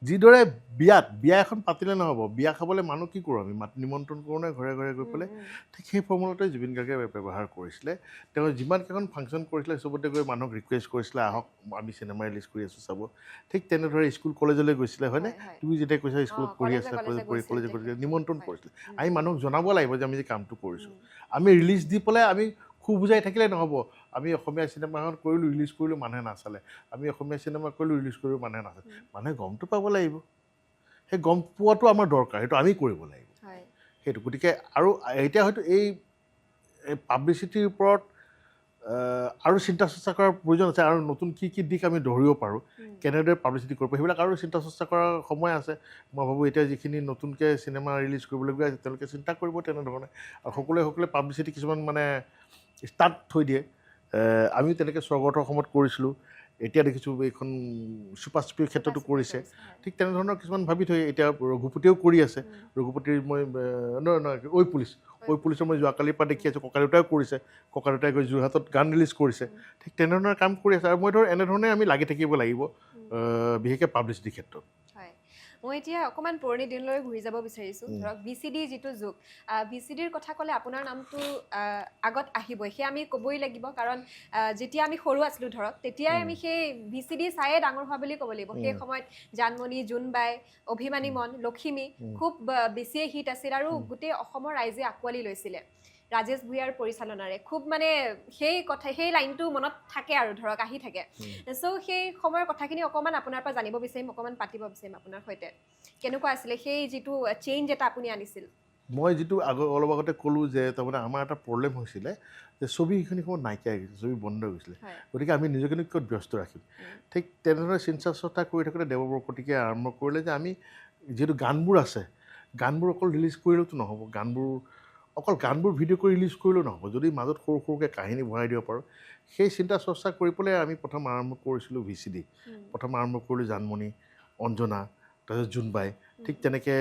যিদৰে বিয়া এখন পাতিলে নহ'ব বিয়া খাবলৈ মানুহ কি কৰোঁ আমি নিমন্ত্ৰণ কৰোঁ নে ঘৰে ঘৰে গৈ পেলাই ঠিক সেই ফৰ্মুলাটোৱে জুবিন গাৰ্গে ব্যৱহাৰ কৰিছিলে তেওঁ যিমানকেইখন ফাংচন কৰিছিলে চবতে গৈ মানুহক ৰিকুৱেষ্ট কৰিছিলে আহক আমি চিনেমা ৰিলিজ কৰি আছোঁ চাব ঠিক তেনেদৰে স্কুল কলেজলৈ গৈছিলে হয়নে তুমি যেতিয়া কৈছা স্কুলত পঢ়ি আছিলা কলেজে নিমন্ত্ৰণ কৰিছিলে আমি মানুহক জনাব লাগিব যে আমি যে কামটো কৰিছোঁ আমি ৰিলিজ দি পেলাই আমি খুব বুজাই থাকিলে নহ'ব আমি অসমীয়া চিনেমা এখন কৰিলোঁ ৰিলিজ কৰিলোঁ মানুহে নাচালে আমি অসমীয়া চিনেমা কৰিলোঁ ৰিলিজ কৰিলোঁ মানুহে নাচালে মানুহে গমটো পাব লাগিব সেই গম পোৱাটো আমাৰ দৰকাৰ সেইটো আমি কৰিব লাগিব সেইটো গতিকে আৰু এতিয়া হয়তো এই পাব্লিচিটিৰ ওপৰত আৰু চিন্তা চৰ্চা কৰাৰ প্ৰয়োজন আছে আৰু নতুন কি কি দিশ আমি ধৰিব পাৰোঁ কেনেদৰে পাব্লিচিটি কৰিব সেইবিলাক আৰু চিন্তা চৰ্চা কৰাৰ সময় আছে মই ভাবোঁ এতিয়া যিখিনি নতুনকৈ চিনেমা ৰিলিজ কৰিবলৈ গৈ আছে তেওঁলোকে চিন্তা কৰিব তেনেধৰণে আৰু সকলোৱে পাব্লিচিটি কিছুমান মানে ষ্টাৰ্ট থৈ দিয়ে আমিও তেনেকৈ স্বৰ্গতৰ সময়ত কৰিছিলোঁ এতিয়া দেখিছোঁ এইখন চুপা চুপিৰ ক্ষেত্ৰতো কৰিছে ঠিক তেনেধৰণৰ কিছুমান ভাবি থৈ এতিয়া ৰঘুপতিয়েও কৰি আছে ৰঘুপতিৰ মই ঐ পুলিচৰ মই যোৱাকালিৰ পৰা দেখি আছোঁ ককাদেউতাইও কৰিছে ককাদেউতাই গৈ যোৰহাটত গান ৰিলিজ কৰিছে ঠিক তেনেধৰণৰ কাম কৰি আছে আৰু মই ধৰ এনেধৰণে আমি লাগি থাকিব লাগিব বিশেষকৈ পাব্লিচিটিৰ ক্ষেত্ৰত মই এতিয়া অকণমান পুৰণি দিনলৈ ঘূৰি যাব বিচাৰিছোঁ ধৰক VCD যিটো যুগ VCDৰ কথা ক'লে আপোনাৰ নামটো আগত আহিবই সেয়া আমি ক'বই লাগিব কাৰণ যেতিয়া আমি সৰু আছিলোঁ ধৰক তেতিয়াই আমি সেই VCD চায়ে ডাঙৰ হোৱা বুলি ক'ব লাগিব সেই সময়ত জানমণি জোনবাই অভিমানী মন লখিমী খুব বেছিয়ে হিট আছিল আৰু গোটেই অসমৰ ৰাইজে আঁকোৱালি লৈছিলে ৰাজেশ ভূঞাৰ পৰিচালনাৰে খুব মানে সেই লাইনটো মনত থাকে আৰু ধৰক আহি থাকে চ' সেই সময়ৰ কথাখিনি অকণমান আপোনাৰ পৰা জানিব বিচাৰিম অকণমান পাতিব বিচাৰিম আপোনাৰ সৈতে কেনেকুৱা আছিলে সেই যিটো চেঞ্জ এটা আপুনি আনিছিল মই যিটো অলপ আগতে ক'লোঁ যে তাৰমানে আমাৰ এটা প্ৰব্লেম হৈছিলে যে ছবি এইখিনি সময়ত নাইকিয়া হৈ গৈছে ছবি বন্ধ হৈ গৈছিলে গতিকে আমি নিজকে ক'ত ব্যস্ত ৰাখিম ঠিক তেনেদৰে চিন্তা চৰ্চা কৰি থাকোঁতে দেৱবৰকতিকে আৰম্ভ কৰিলে যে আমি যিহেতু গানবোৰ আছে গানবোৰ অকল ৰিলিজ কৰিলেওতো নহ'ব অকল গানবোৰ ভিডিঅ' কৰি ৰিলিজ কৰিলেও নহ'ব যদি মাজত সৰু সৰুকৈ কাহিনী ভৰাই দিব পাৰোঁ সেই চিন্তা চৰ্চা কৰি পেলাই আমি প্ৰথম আৰম্ভ কৰিছিলোঁ VCD প্ৰথম আৰম্ভ কৰিলোঁ জানমণি অঞ্জনা তাৰপিছত জোনবাই ঠিক তেনেকৈ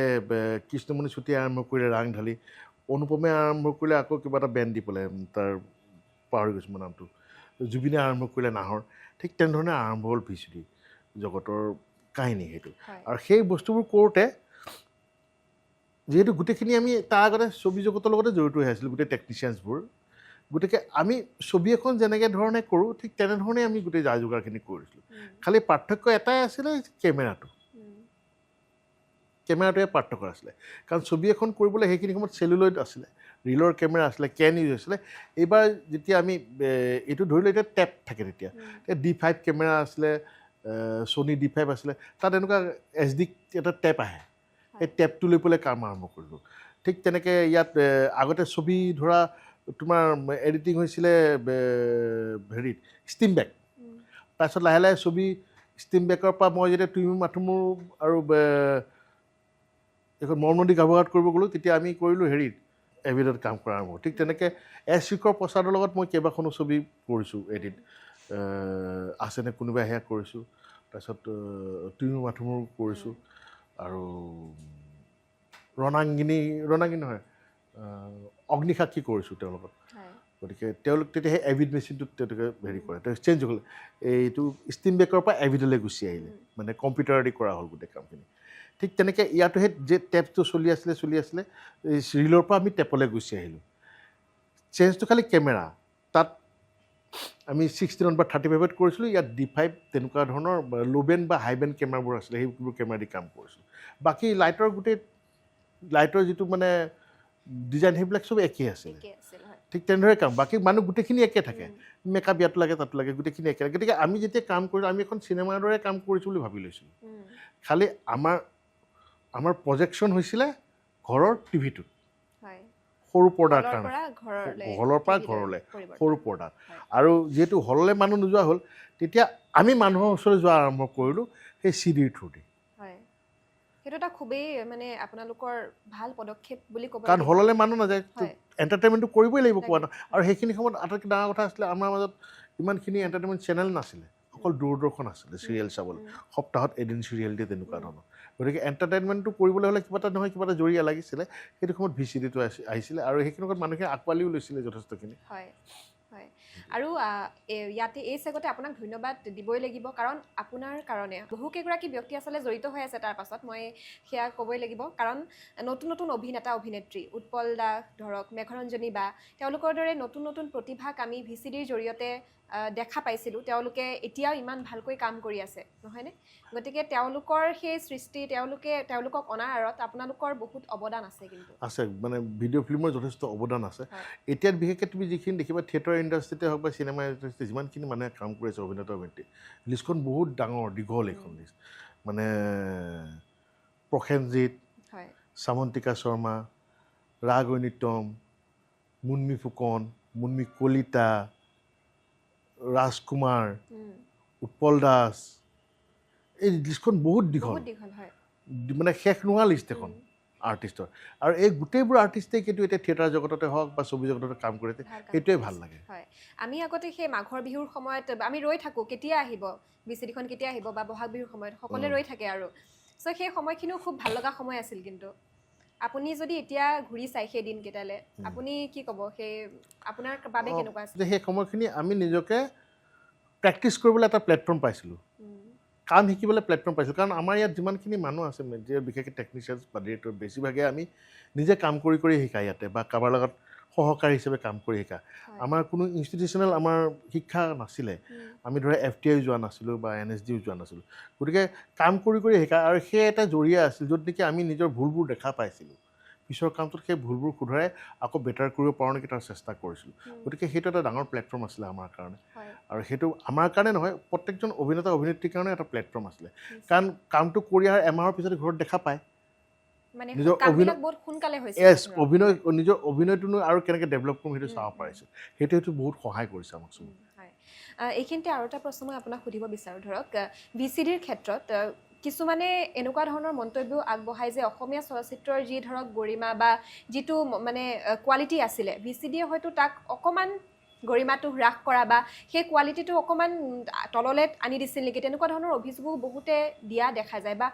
কৃষ্ণমণি চুতীয়াই আৰম্ভ কৰিলে ৰাংঢালি অনুপমে আৰম্ভ কৰিলে আকৌ কিবা এটা বেণ্ড দি পেলাই তাৰ পাহৰি গৈছোঁ মই নামটো জুবিনে আৰম্ভ কৰিলে নাহৰ ঠিক তেনেধৰণে আৰম্ভ হ'ল VCD জগতৰ কাহিনী সেইটো আৰু সেই বস্তুবোৰ কৰোঁতে যিহেতু গোটেইখিনি আমি তাৰ আগতে ছবি জগতৰ লগতে জড়িত হৈ আছিলোঁ গোটেই টেকনিচিয়ানছবোৰ গতিকে আমি ছবি এখন যেনেকৈ ধৰণে কৰোঁ ঠিক তেনেধৰণে আমি গোটেই যা যোগাৰখিনি কৰিছিলোঁ খালি পাৰ্থক্য এটাই আছিলে কেমেৰাটোৱে পাৰ্থক্য আছিলে কাৰণ ছবি এখন কৰিবলৈ সেইখিনি সময়ত চেলুলইড আছিলে ৰিলৰ কেমেৰা আছিলে কেন ইউজ আছিলে এইবাৰ যেতিয়া আমি এইটো ধৰিলোঁ এতিয়া টেপ থাকে তেতিয়া D5 কেমেৰা আছিলে ছনী D5 আছিলে তাত এনেকুৱা HD এটা টেপ আহে এই টেপটো লৈ পেলাই কাম আৰম্ভ কৰিলোঁ ঠিক তেনেকৈ ইয়াত আগতে ছবি ধৰা তোমাৰ এডিটিং হৈছিলে হেৰিত ষ্টিমবেক তাৰপিছত লাহে লাহে ছবি ষ্টিমবেকৰ পৰা মই যেতিয়া তুমি মাথো মোৰ আৰু এখন মৰমনদী গাভৰুৱাত কৰিব গ'লোঁ তেতিয়া আমি কৰিলোঁ হেৰিত এভিডত কাম কৰা আৰম্ভ ঠিক তেনেকৈ শিখৰ প্ৰসাদৰ লগত মই কেইবাখনো ছবি কৰিছোঁ এডিট আছেনে কোনোবাই সেয়া কৰিছোঁ তাৰপিছত তুমি মাথো মোৰ কৰিছোঁ আৰু ৰণাংগিনী নহয় অগ্নিসাক্ষী কৰিছোঁ তেওঁলোকক গতিকে তেওঁলোক তেতিয়া সেই এভিড মেচিনটোত তেওঁলোকে হেৰি কৰে তেওঁ চেঞ্জ হ'ল এইটো ষ্টিমবেকৰ পৰা এভিডলৈ গুচি আহিলে মানে কম্পিউটাৰেদি কৰা হ'ল গোটেই কামখিনি ঠিক তেনেকৈ ইয়াতো সেই যে টেপটো চলি আছিলে এই ৰিলৰ পৰা আমি টেপলৈ গুচি আহিলোঁ চেঞ্জটো খালি কেমেৰা তাত আমি 16 বা 35ত কৰিছিলোঁ ইয়াত D5 তেনেকুৱা ধৰণৰ ল' বেণ্ড বা হাই বেণ্ড কেমেৰাবোৰ আছিলে সেইবোৰ কেমেৰা দি কাম কৰিছিলোঁ বাকী লাইটৰ যিটো মানে ডিজাইন সেইবিলাক চব একেই আছিলে ঠিক তেনেদৰে কাম বাকী মানুহ গোটেইখিনি একে থাকে মেকআপ ইয়াতো লাগে তাতো লাগে গোটেইখিনি একে লাগে গতিকে আমি যেতিয়া কাম কৰিলোঁ আমি এখন চিনেমাৰ দৰে কাম কৰিছোঁ বুলি ভাবি লৈছিলোঁ খালি আমাৰ প্ৰজেকশ্যন হৈছিলে ঘৰৰ টিভিটোত সৰু পৰ্দাৰ কাৰণে হলৰ পৰা ঘৰলৈ সৰু পৰ্দাত আৰু যিহেতু হললৈ মানুহ নোযোৱা হ'ল তেতিয়া আমি মানুহৰ ওচৰলৈ যোৱা আৰম্ভ কৰিলোঁ সেই CDৰ থ্ৰুদি সেইটো এটা খুবেই মানে আপোনালোকৰ ভাল পদক্ষেপ বুলি ক'ব কাৰণ হললৈ মানুহ নাযায় এণ্টাৰটেইনমেণ্টটো কৰিবই লাগিব কোৱা নহয় আৰু সেইখিনি সময়ত আটাইতকৈ ডাঙৰ কথা আছিলে আমাৰ মাজত ইমানখিনি এণ্টাৰটেইনমেণ্ট চেনেল নাছিলে অকল দূৰদৰ্শন আছিলে চিৰিয়েল চাবলৈ সপ্তাহত এদিন চিৰিয়েল দিয়ে তেনেকুৱা ধৰণৰ গতিকে এণ্টাৰটেইনমেণ্টটো কৰিবলৈ হ'লে কিবা এটা নহয় কিবা এটা জৰিয়া লাগিছিলে সেইটো সময়ত VCDটো আহিছিলে আৰু সেইখিনি সময়ত মানুহে আঁকোৱালিও লৈছিলে যথেষ্টখিনি হয় হয় আৰু ইয়াতে এই চেগতে আপোনাক ধন্যবাদ দিবই লাগিব কাৰণ আপোনাৰ কাৰণে বহুকেইগৰাকী ব্যক্তি আচলতে জড়িত হৈ আছে তাৰ পাছত মই সেয়া ক'বই লাগিব কাৰণ নতুন নতুন অভিনেতা অভিনেত্ৰী উৎপল দাস ধৰক মেঘৰঞ্জনী বা তেওঁলোকৰ দৰে নতুন নতুন প্ৰতিভাক আমি VCDৰ জৰিয়তে দেখা পাইছিলোঁ তেওঁলোকে এতিয়াও ইমান ভালকৈ কাম কৰি আছে নহয়নে গতিকে তেওঁলোকৰ সেই সৃষ্টি তেওঁলোকক অনাৰ আঁৰত আপোনালোকৰ বহুত অৱদান আছে কিন্তু আছে মানে ভিডিঅ' ফিল্মৰ যথেষ্ট অৱদান আছে এতিয়া বিশেষকৈ তুমি যিখিনি দেখিবা থিয়েটাৰ ইণ্ডাষ্ট্ৰিতে হওক বা চিনেমা ইণ্ডাষ্ট্ৰিতে যিমানখিনি মানুহে কাম কৰি আছে অভিনেতা অভিনেত্ৰী লিষ্টখন বহুত ডাঙৰ দীঘল এইখন লিষ্ট মানে প্ৰসেনজিৎ সামন্তিকা শৰ্মা ৰাগৈনিতম মুন্মি ফুকন মুন্মি কলিতা ৰাজকুমাৰ উৎপল দাস এই লিষ্টখন বহুত দীঘল মানে শেষ নোহোৱা লিষ্ট এখন আৰ্টিষ্টৰ আৰু এই গোটেইবোৰ আৰ্টিষ্টেই কিন্তু এতিয়া থিয়েটাৰ জগততে হওক বা ছবি জগততে কাম কৰিছে সেইটোৱে ভাল লাগে হয় আমি আগতে সেই মাঘৰ বিহুৰ সময়ত আমি ৰৈ থাকোঁ কেতিয়া আহিব VCDখন কেতিয়া আহিব বা বহাগ বিহুৰ সময়ত সকলোৱে ৰৈ থাকে আৰু চ' সেই সময়খিনিও খুব ভাল লগা সময় আছিল কিন্তু আপুনি যদি এতিয়া ঘূৰি চাই সেই দিনকেইটালৈ আপুনি কি ক'ব সেই আপোনাৰ বাবে কেনেকুৱা আছিল সেই সময়খিনি আমি নিজকে প্ৰেক্টিছ কৰিবলৈ এটা প্লেটফৰ্ম পাইছিলোঁ কাম শিকিবলৈ প্লেটফৰ্ম পাইছিলোঁ কাৰণ আমাৰ ইয়াত যিমানখিনি মানুহ আছে বিশেষকৈ টেকনিচিয়ানছ বা ডিৰেক্টৰ বেছিভাগে আমি নিজে কাম কৰি কৰি শিকা ইয়াতে বা কাৰোবাৰ লগত সহকাৰী হিচাপে কাম কৰি শিকা আমাৰ কোনো ইনষ্টিটিউচনেল আমাৰ শিক্ষা নাছিলে আমি ধৰা FTI যোৱা নাছিলোঁ বা NSDও যোৱা নাছিলোঁ গতিকে কাম কৰি কৰি শিকা আৰু সেই এটা জৰিয়া আছিল য'ত নেকি আমি নিজৰ ভুলবোৰ দেখা পাইছিলোঁ পিছৰ কামটোত সেই ভুলবোৰ শুধৰাই আকৌ বেটাৰ কৰিব পাৰোঁ নেকি তাৰ চেষ্টা কৰিছিলোঁ গতিকে সেইটো এটা ডাঙৰ প্লেটফৰ্ম আছিলে আমাৰ কাৰণে আৰু সেইটো আমাৰ কাৰণে নহয় প্ৰত্যেকজন অভিনেতা অভিনেত্ৰীৰ কাৰণে এটা প্লেটফৰ্ম আছিলে কাৰণ কামটো কৰি অহাৰ এমাহৰ পিছতে ঘৰত দেখা পায় নিজৰ অভিনয়টোনো আৰু কেনেকৈ ডেভেলপ কৰিম সেইটো চাব পাৰিছে সেইটো বহুত সহায় কৰিছে আমাক চব এইখিনিতে আৰু এটা প্ৰশ্ন মই আপোনাক সুধিব বিচাৰোঁ ধৰক VCDৰ ক্ষেত্ৰত কিছুমানে এনেকুৱা ধৰণৰ মন্তব্য আগবঢ়ায় যে অসমীয়া চলচ্চিত্ৰৰ যি ধৰক গৰিমা বা যিটো মানে কোৱালিটি আছিলে VCDয়ে হয়তো তাক অকণমান গৰিমাটো হ্ৰাস কৰা বা সেই কোৱালিটিটো অকণমান তললৈ আনি দিছিল নেকি তেনেকুৱা ধৰণৰ অভিযোগো বহুতে দিয়া দেখা যায় বা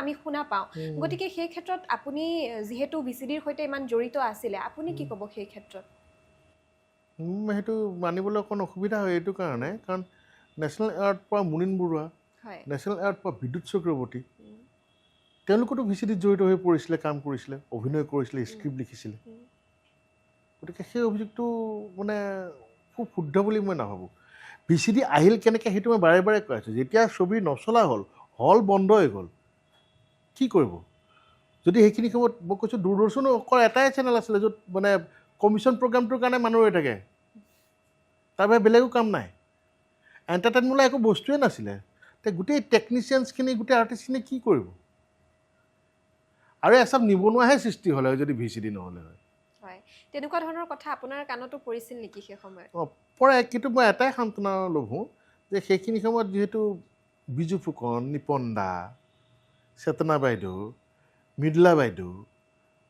আমি শুনা পাওঁ গতিকে সেই ক্ষেত্ৰত আপুনি যিহেতু VCDৰ সৈতে ইমান জড়িত আছিলে আপুনি কি ক'ব সেই ক্ষেত্ৰত সেইটো মানিবলৈ অকণ অসুবিধা হয় এইটো কাৰণে কাৰণ নেশ্যনেল এৱাৰ্ড পোৱা মুনীন বৰুৱা নেশ্যনেল এৱাৰ্ড পোৱা বিদ্যুৎ চক্ৰৱৰ্তী তেওঁলোকতো VCDত জড়িত হৈ পৰিছিলে কাম কৰিছিলে অভিনয় কৰিছিলে স্ক্ৰিপ্ট লিখিছিলে গতিকে সেই অভিযোগটো মানে খুব শুদ্ধ বুলি মই নাভাবোঁ VCD আহিল কেনেকৈ সেইটো মই বাৰে বাৰে কৈ আছোঁ যেতিয়া ছবি নচলা হল বন্ধ হৈ গ'ল কি কৰিব যদি সেইখিনি সময়ত মই কৈছোঁ দূৰদৰ্শনো অকল এটাই চেনেল আছিলে য'ত মানে কমিশ্যন প্ৰগ্ৰামটোৰ কাৰণে মানুহ ৰৈ থাকে তাৰ বাহিৰে বেলেগো কাম নাই এণ্টাৰটেইনমেণ্টৰ একো বস্তুৱে নাছিলে গোটেই টেকনিচিয়ানছখিনি গোটেই আৰ্টিষ্টখিনি কি কৰিব আৰু এচাম নিবনুৱাহে সৃষ্টি হ'লে যদি VCD নহ'লে হয় তেনেকুৱা ধৰণৰ কথা আপোনাৰ কাণতো পৰিছিল নেকি সেই সময়ত পৰে কিন্তু মই এটাই সান্তনা ল'বো যে সেইখিনি সময়ত যিহেতু বিজু ফুকন নিপন দা চেতনা বাইদেউ মৃদুলা বাইদেউ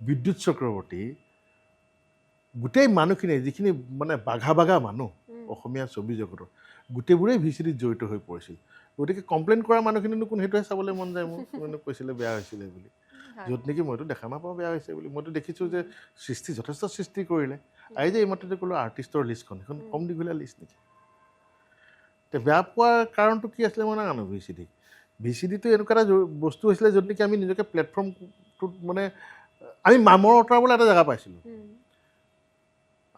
বিদ্যুৎ চক্ৰৱৰ্তী গোটেই মানুহখিনি যিখিনি মানে বাঘা মানুহ অসমীয়া ছবি জগতৰ গোটেইবোৰেই VCDত জড়িত হৈ পৰিছিল গতিকে কমপ্লেইন কৰা মানুহখিনিনো কোন সেইটোহে চাবলৈ মন যায় মোক মানে কৈছিলে বেয়া হৈছিলে বুলি য'ত নেকি মইতো দেখা নাপাওঁ বেয়া হৈছে বুলি মইতো দেখিছোঁ যে যথেষ্ট সৃষ্টি কৰিলে এই যে এইমাত্ৰ যে ক'লোঁ আৰ্টিষ্টৰ লিষ্টখন সেইখন কম দীঘলীয়া লিষ্ট নেকি বেয়া পোৱাৰ কাৰণটো কি আছিলে মই নাজানো VCDটো এনেকুৱা এটা বস্তু হৈছিলে য'ত নেকি আমি নিজকে প্লেটফৰ্মটোত মানে আমি মামৰ আঁতৰাবলৈ এটা জেগা পাইছিলোঁ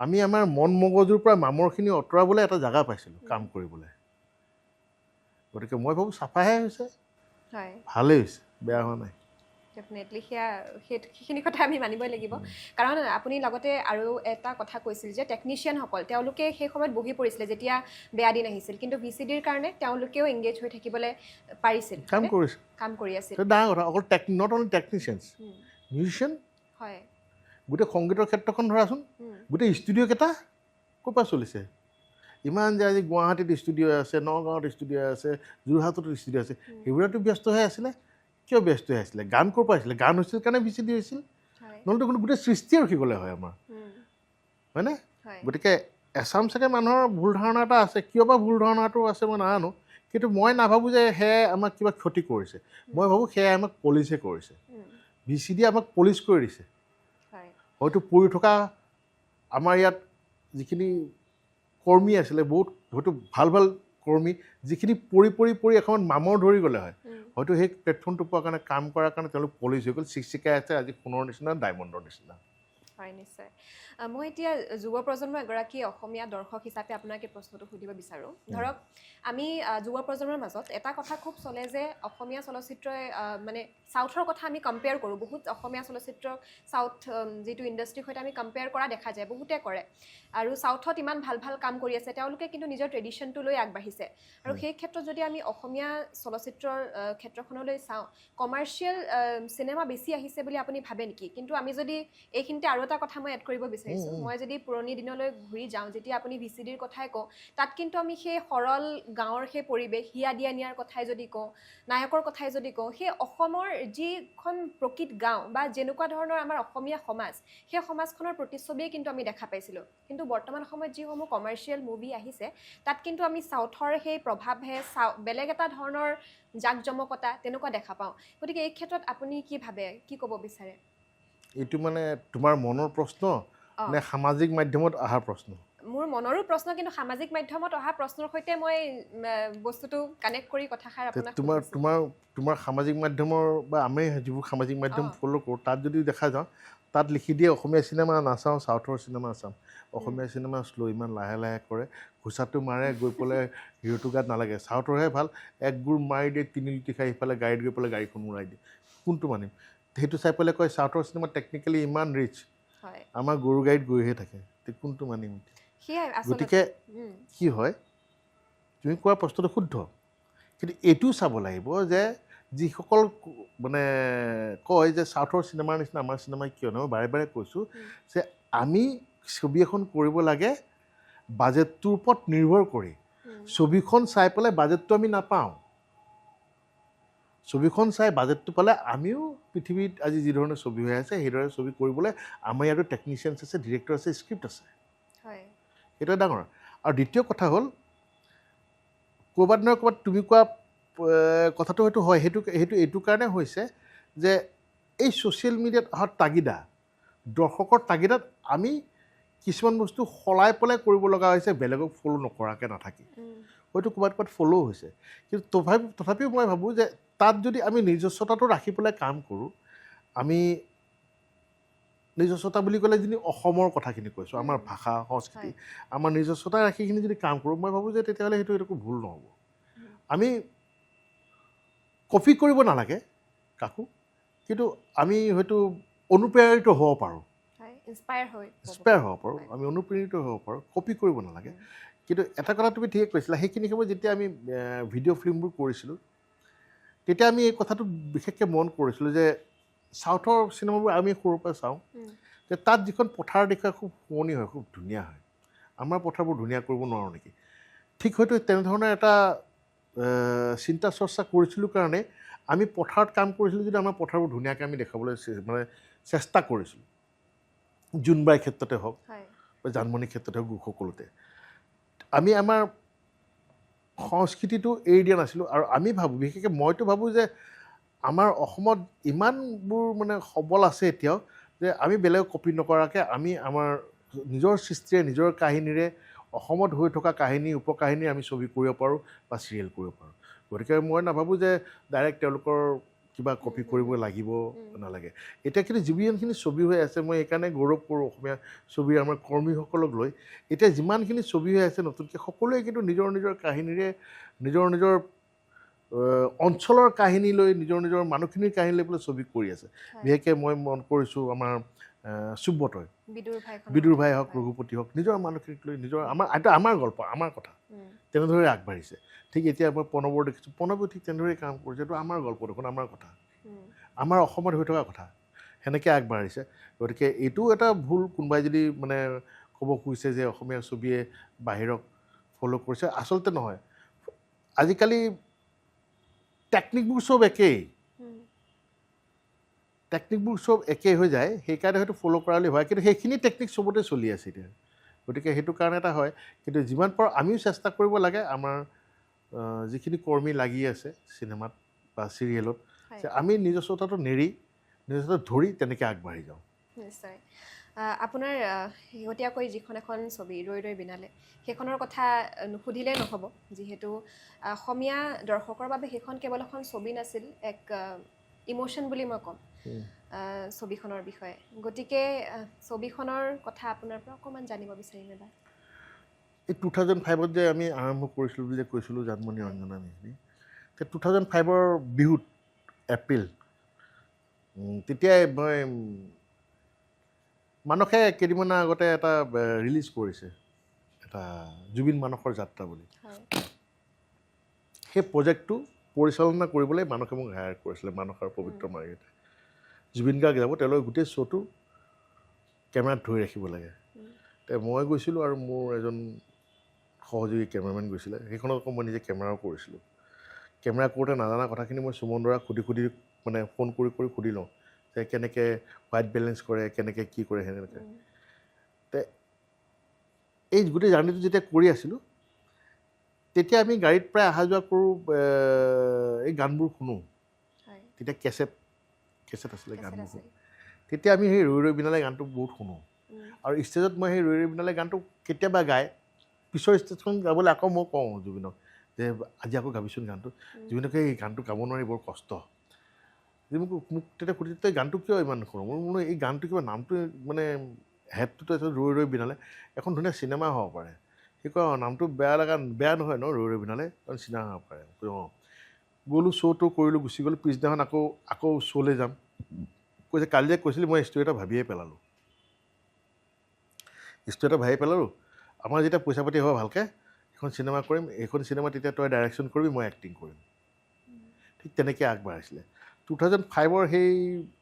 আমি আমাৰ মন মগজুৰ পৰা মামৰখিনি আঁতৰাবলৈ এটা জেগা পাইছিলোঁ কাম কৰিবলৈ গতিকে মই ভাবোঁ চাফাহে হৈছে ভালেই হৈছে বেয়া হোৱা নাই ডেফিনেটলি সেইখিনি কথা আমি মানিবই লাগিব কাৰণ আপুনি লগতে আৰু এটা কথা কৈছিল যে টেকনিচিয়ানসকল তেওঁলোকে সেই সময়ত বহি পৰিছিলে যেতিয়া বেয়া দিন আহিছিল কিন্তু VCDৰ কাৰণে তেওঁলোকেও এংগেজ হৈ থাকিবলৈ পাৰিছিল কাম কৰি আছিল ডাঙৰ কথা অকল নট অনলি টেকনিচিয়ানছ মিউজিচিয়ান হয় গোটেই সংগীতৰ ক্ষেত্ৰখন ধৰাচোন গোটেই ষ্টুডিঅ'কেইটা ক'ৰ পৰা চলিছে ইমান যে আজি গুৱাহাটীত ষ্টুডিঅ' আছে নগাঁৱত ষ্টুডিঅ' আছে যোৰহাটত ষ্টুডিঅ' আছে সেইবোৰতো ব্যস্ত হৈ আছিলে কিয় ব্যস্ত হৈ আছিলে গান ক'ৰ পৰা আছিলে গান হৈছিল কাৰণে VCD হৈছিল নহ'লেতো গোটেই সৃষ্টি ৰখি গ'লে হয় আমাৰ হয়নে গতিকে এছাম চাগে মানুহৰ ভুল ধাৰণা এটা আছে কিয় বা ভুল ধাৰণাটো আছে মই নাজানো কিন্তু মই নাভাবোঁ যে সেয়াই আমাক কিবা ক্ষতি কৰিছে মই ভাবোঁ সেয়াই আমাক পলিচে কৰিছে VCD আমাক পলিচ কৰি দিছে হয়তো পৰি থকা আমাৰ ইয়াত যিখিনি কৰ্মী আছিলে বহুত হয়তো ভাল ভাল কৰ্মী যিখিনি পৰি এখন মামৰ ধৰি গ'লে হয় হয়তো সেই প্লেটফৰ্মটো পোৱাৰ কাৰণে কাম কৰাৰ কাৰণে তেওঁলোক পলিচ হৈ গ'ল চিকচিকাই আছে আজি সোণৰ নিচিনা ডায়মণ্ডৰ নিচিনা হয় নিশ্চয় মই এতিয়া যুৱ প্ৰজন্মৰ এগৰাকী অসমীয়া দৰ্শক হিচাপে আপোনাক এই প্ৰশ্নটো সুধিব বিচাৰোঁ ধৰক আমি যুৱ প্ৰজন্মৰ মাজত এটা কথা খুব চলে যে অসমীয়া চলচ্চিত্ৰই মানে চাউথৰ কথা আমি কম্পেয়াৰ কৰোঁ বহুত অসমীয়া চলচ্চিত্ৰক চাউথ যিটো ইণ্ডাষ্ট্ৰীৰ সৈতে আমি কম্পেয়াৰ কৰা দেখা যায় বহুতে কৰে আৰু চাউথত ইমান ভাল ভাল কাম কৰি আছে তেওঁলোকে কিন্তু নিজৰ ট্ৰেডিশ্যনটো লৈ আগবাঢ়িছে আৰু সেই ক্ষেত্ৰত যদি আমি অসমীয়া চলচ্চিত্ৰৰ ক্ষেত্ৰখনলৈ চাওঁ কমাৰ্চিয়েল চিনেমা বেছি আহিছে বুলি আপুনি ভাবে নেকি কিন্তু আমি যদি এইখিনিতে আৰু এটা কথা মই এড কৰিব বিচাৰিছোঁ মই যদি পুৰণি দিনলৈ ঘূৰি যাওঁ যেতিয়া আপুনি VCDৰ কথাই কওঁ তাত কিন্তু আমি সেই সৰল গাঁৱৰ সেই পৰিৱেশ হিয়া দিয়া নিয়াৰ কথাই যদি কওঁ নায়কৰ কথাই যদি কওঁ সেই অসমৰ যিখন প্ৰকৃত গাঁও বা যেনেকুৱা ধৰণৰ আমাৰ অসমীয়া সমাজ সেই সমাজখনৰ প্ৰতিচ্ছবিয়ে কিন্তু আমি দেখা পাইছিলোঁ কিন্তু বৰ্তমান সময়ত যিসমূহ কমাৰ্চিয়েল মুভি আহিছে তাত কিন্তু আমি চাউথৰ সেই প্ৰভাৱহে বেলেগ এটা ধৰণৰ জাক জমকতা তেনেকুৱা দেখা পাওঁ গতিকে এই ক্ষেত্ৰত আপুনি কি ভাবে কি ক'ব বিচাৰে এইটো মানে তোমাৰ মনৰ প্ৰশ্ন নে সামাজিক মাধ্যমত অহা প্ৰশ্ন মোৰ মনৰো প্ৰশ্ন কিন্তু সামাজিক মাধ্যমত অহা প্ৰশ্নৰ সৈতে মই বস্তুটো কানেক্ট কৰি কথাষাৰ আপোনাক তোমাৰ সামাজিক মাধ্যমৰ বা আমি যিবোৰ সামাজিক মাধ্যম ফ'ল' কৰোঁ তাত যদি দেখা যাওঁ তাত লিখি দিয়ে অসমীয়া চিনেমা নাচাওঁ চাউথৰ চিনেমা চাওঁ অসমীয়া চিনেমা শ্ল' ইমান লাহে লাহে কৰে ঘোচাটো মাৰে গৈ পেলাই হিৰোটো গাত নালাগে চাউথৰহে ভাল এক গোৰ মাৰি দিয়ে তিনি লুটি খাই সিফালে গাড়ীত গৈ পেলাই গাড়ীখন উৰাই দিয়ে কোনটো মানিম সেইটো চাই পেলাই কয় চাউথৰ চিনেমা টেকনিকেলি ইমান ৰিচ আমাৰ গৰু গাড়ীত গৈহে থাকে কোনটো মানিম গতিকে কি হয় তুমি কোৱা প্ৰশ্নটো শুদ্ধ কিন্তু এইটো চাব লাগিব যে যিসকল মানে কয় যে চাউথৰ চিনেমাৰ নিচিনা আমাৰ চিনেমাই কিয় নহয় বাৰে বাৰে কৈছোঁ যে আমি ছবি এখন কৰিব লাগে বাজেটটোৰ ওপৰত নিৰ্ভৰ কৰি ছবিখন চাই পেলাই বাজেটটো আমি নাপাওঁ ছবিখন চাই বাজেটটো পালে আমিও পৃথিৱীত আজি যি ধৰণে ছবি হৈ আছে সেইদৰে ছবি কৰিবলৈ আমাৰ ইয়াতো টেকনিচিয়ানছ আছে ডিৰেক্টৰ আছে স্ক্ৰিপ্ট আছে সেইটোৱে ডাঙৰ আৰু দ্বিতীয় কথা হ'ল ক'ৰবাত নহয় ক'ৰবাত তুমি কোৱা কথাটো হয়তো হয় সেইটো এইটো কাৰণে হৈছে যে এই ছ'চিয়েল মিডিয়াত অহা তাগিদা দৰ্শকৰ তাগিদাত আমি কিছুমান বস্তু সলাই পেলাই কৰিব লগা হৈছে বেলেগক ফ'ল' নকৰাকৈ নাথাকি হয়তো ক'ৰবাত ফ'ল' হৈছে কিন্তু তথাপিও মই ভাবোঁ যে তাত যদি আমি নিজস্বতাটো ৰাখি পেলাই কাম কৰোঁ আমি নিজস্বতা বুলি ক'লে যদি অসমৰ কথাখিনি কৈছোঁ আমাৰ ভাষা সংস্কৃতি আমাৰ নিজস্বতা ৰাখিখিনি যদি কাম কৰোঁ মই ভাবোঁ যে তেতিয়াহ'লে সেইটো একো ভুল নহ'ব আমি কপি কৰিব নালাগে কাকো কিন্তু আমি হয়তো অনুপ্ৰেৰিত হ'ব পাৰোঁ ইনস্পায়াৰ হ'ব পাৰোঁ আমি অনুপ্ৰেৰিত হ'ব পাৰোঁ কপি কৰিব নালাগে কিন্তু এটা কথা তুমি ঠিকে কৈছিলা সেইখিনি সময়ত যেতিয়া আমি ভিডিঅ' ফিল্মবোৰ কৰিছিলোঁ তেতিয়া আমি এই কথাটো বিশেষকৈ মন কৰিছিলোঁ যে চাউথৰ চিনেমাবোৰ আমি সৰুৰ পৰা চাওঁ যে তাত যিখন পথাৰ দেখুৱাই খুব শুৱনি হয় খুব ধুনীয়া হয় আমাৰ পথাৰবোৰ ধুনীয়া কৰিব নোৱাৰোঁ নেকি ঠিক হয়তো তেনেধৰণৰ এটা চিন্তা চৰ্চা কৰিছিলোঁ কাৰণে আমি পথাৰত কাম কৰিছিলোঁ যদি আমাৰ পথাৰবোৰ ধুনীয়াকৈ আমি দেখাবলৈ মানে চেষ্টা কৰিছিলোঁ জোনবাইৰ ক্ষেত্ৰতে হওক বা জানমণিৰ ক্ষেত্ৰতে হওক সকলোতে আমি আমাৰ সংস্কৃতিটো এৰি দিয়া নাছিলোঁ আৰু আমি ভাবোঁ বিশেষকৈ মইতো ভাবোঁ যে আমাৰ অসমত ইমানবোৰ মানে সবল আছে এতিয়াও যে আমি বেলেগক কপি নকৰাকৈ আমি আমাৰ নিজৰ সৃষ্টিৰে নিজৰ কাহিনীৰে অসমত হৈ থকা কাহিনী উপকাহিনী আমি ছবি কৰিব পাৰোঁ বা চিৰিয়েল কৰিব পাৰোঁ গতিকে মই নাভাবোঁ যে ডাইৰেক্ট তেওঁলোকৰ কিবা কপি কৰিব লাগিব নালাগে এতিয়া কিন্তু যিমানখিনি ছবি হৈ আছে মই সেইকাৰণে গৌৰৱ কৰোঁ অসমীয়া ছবিৰ আমাৰ কৰ্মীসকলক লৈ এতিয়া যিমানখিনি ছবি হৈ আছে নতুনকৈ সকলোৱে কিন্তু নিজৰ নিজৰ কাহিনীৰে নিজৰ নিজৰ অঞ্চলৰ কাহিনী লৈ নিজৰ নিজৰ মানুহখিনিৰ কাহিনী লৈ পেলাই ছবি কৰি আছে বিশেষকৈ মই মন কৰিছোঁ আমাৰ সুব্ৰতই বিদুৰ ভাই হওক ৰঘুপতি হওক নিজৰ মানুহখিনিক লৈ নিজৰ আমাৰ গল্প আমাৰ কথা তেনেদৰে আগবাঢ়িছে ঠিক এতিয়া মই প্ৰণৱৰ দেখিছোঁ প্ৰণৱেও ঠিক তেনেদৰে কাম কৰিছে এইটো আমাৰ গল্প দেখোন আমাৰ কথা আমাৰ অসমত হৈ থকা কথা সেনেকৈ আগবাঢ়িছে গতিকে এইটো এটা ভুল কোনোবাই যদি মানে ক'ব খুজিছে যে অসমীয়া ছবিয়ে বাহিৰক ফ'ল' কৰিছে আচলতে নহয় আজিকালি টেকনিকবোৰ চব একেই হৈ যায় সেইকাৰণে হয়তো ফ'ল' কৰালে হয় কিন্তু সেইখিনি টেকনিক চবতে চলি আছে এতিয়া গতিকে সেইটো কাৰণে এটা হয় কিন্তু যিমান পাৰোঁ আমিও চেষ্টা কৰিব লাগে আমাৰ যিখিনি কৰ্মী লাগি আছে চিনেমাত বা চিৰিয়েলত যে আমি নিজস্বতাটো নেৰি নিজস্বতা ধৰি তেনেকৈ আগবাঢ়ি যাওঁ নিশ্চয় আপোনাৰ শেহতীয়াকৈ যিখন এখন ছবি ৰৈ ৰৈ বিনালে সেইখনৰ কথা নুসুধিলে নহ'ব যিহেতু অসমীয়া দৰ্শকৰ বাবে সেইখন কেৱল এখন ছবি নাছিল এক ইম'শ্যন বুলি মই ক'ম ছবিখনৰ বিষয়ে গতিকে ছবিখনৰ কথা আপোনাৰ পৰা অকণমান জানিব বিচাৰিম এবাৰ এই 2005ত যে আমি আৰম্ভ কৰিছিলোঁ বুলি যে কৈছিলোঁ জানমণি ৰঞ্জনা মিহিনী সেই 2005ৰ বিহুত এপ্ৰিল তেতিয়াই মই মানসে কেইদিনমানৰ আগতে এটা ৰিলিজ কৰিছে এটা জুবিন মানসৰ যাত্ৰা বুলি সেই প্ৰজেক্টটো পৰিচালনা কৰিবলৈ মানসে মোক হায়াৰ কৰিছিলে মানস আৰু পবিত্ৰ মাৰ্ঘেৰিটাই জুবিন গাৰ্গ যাব তেওঁলোকে গোটেই শ্ব'টো কেমেৰাত ধৰি ৰাখিব লাগে মই গৈছিলোঁ আৰু মোৰ এজন সহযোগী কেমেৰামেন গৈছিলে সেইখনত আকৌ মই নিজে কেমেৰাও কৰিছিলোঁ কেমেৰা কৰোঁতে নাজানা কথাখিনি মই সুমন দৰাক সুধি মানে ফোন কৰি সুধি লওঁ যে কেনেকৈ হোৱাইট বেলেঞ্চ কৰে কেনেকৈ কি কৰে সেনেকৈ তে এই গোটেই জাৰ্ণিটো যেতিয়া কৰি আছিলোঁ তেতিয়া আমি গাড়ীত প্ৰায় অহা যোৱা কৰোঁ এই গানবোৰ শুনো তেতিয়া কেছেট আছিলে গানবোৰ শুনো তেতিয়া আমি সেই ৰৈ ৰৈ বিনালে গানটো বহুত শুনো আৰু ষ্টেজত মই সেই ৰৈ ৰৈ বিনালে গানটো কেতিয়াবা গাই পিছৰ ষ্টেজখন গাবলৈ আকৌ মই কওঁ জুবিনক যে আজি আকৌ গাবিচোন গানটো জুবিনকে এই গানটো গাব নোৱাৰি বৰ কষ্ট যে মোক তেতিয়া সুধি তই গানটো কিয় ইমান নুশুনো মোৰ বোলো এই গানটো কিবা নামটো মানে হেডটোতো ৰৈ ৰৈ বিনালে এখন ধুনীয়া চিনেমা হ'ব পাৰে সি কয় নামটো বেয়া নহয় ন ৰৈ ৰৈ বিনালে কাৰণ চিনেমা হ'ব পাৰে অঁ গ'লোঁ শ্ব'টো কৰিলোঁ গুচি গ'লোঁ পিছদিনাখন আকৌ শ্ব'লৈ যাম কৈছে কালি যে কৈছিলি মই ষ্টৰি এটা ভাবিয়ে পেলালোঁ আমাৰ যেতিয়া পইচা পাতি হ'ব ভালকৈ এখন চিনেমা কৰিম এইখন চিনেমা তেতিয়া তই ডাইৰেকশ্যন কৰিবি মই এক্টিং কৰিম ঠিক তেনেকৈ আগবাঢ়িছিলে 2005ৰ সেই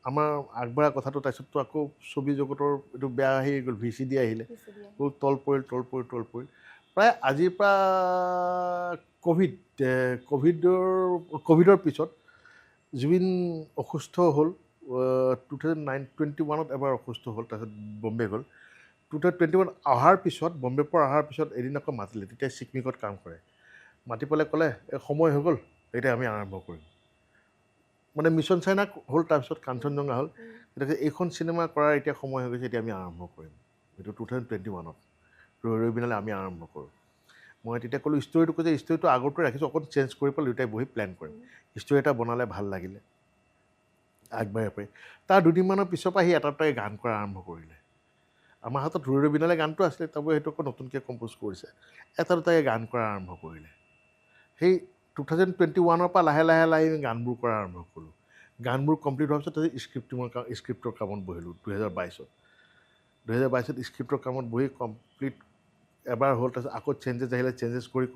আমাৰ আগবঢ়া কথাটো তাৰপিছততো আকৌ ছবি জগতৰ এইটো বেয়া আহি গ'ল VCD আহিলে তল পৰিল প্ৰায় আজিৰ পৰা ক'ভিডৰ পিছত জুবিন অসুস্থ হ'ল 2021ত এবাৰ অসুস্থ হ'ল তাৰপিছত বম্বে গ'ল 2021 অহাৰ পিছত বম্বেৰ পৰা অহাৰ পিছত এদিন আকৌ মাতিলে তেতিয়া চিকমিকত কাম কৰে মাতি পেলাই ক'লে সময় হৈ গ'ল এতিয়া আমি আৰম্ভ কৰিম মানে মিছন চাইনা হ'ল তাৰপিছত কাঞ্চনজংঘা হ'ল গতিকে এইখন চিনেমা কৰাৰ এতিয়া সময় হৈ গৈছে এতিয়া আমি আৰম্ভ কৰিম এইটো 2021ত ৰৈ ৰৈ বিনালে আমি আৰম্ভ কৰোঁ মই তেতিয়া ক'লোঁ ষ্টৰিটো কৈছে ষ্টৰিটো আগৰটো ৰাখিছোঁ অকণ চেঞ্জ কৰি পেলাই দুয়োটাই বহি প্লেন কৰিম ষ্টৰি এটা বনালে ভাল লাগিলে আগবাঢ়িব পাৰি তাৰ দুদিনমানৰ পিছৰ পৰা সি এটা গান কৰা আৰম্ভ কৰিলে আমাৰ হাতত ৰৈ ৰৈ বিনালে গানটো আছিলে তাৰপৰা সেইটো আকৌ নতুনকৈ কম্প'জ কৰিছে এটা দুটাকৈ গান কৰা আৰম্ভ কৰিলে সেই 2021ৰ পৰা লাহে লাহে গানবোৰ কৰা আৰম্ভ কৰিলোঁ গানবোৰ কমপ্লিট হোৱাৰ পিছত স্ক্ৰিপ্টৰ কামত বহিলোঁ 2022ত স্ক্ৰিপ্টৰ কামত বহি কমপ্লিট এবাৰ হ'ল তাৰপিছত আকৌ চেঞ্জেছ আহিলে চেঞ্জেছ কৰি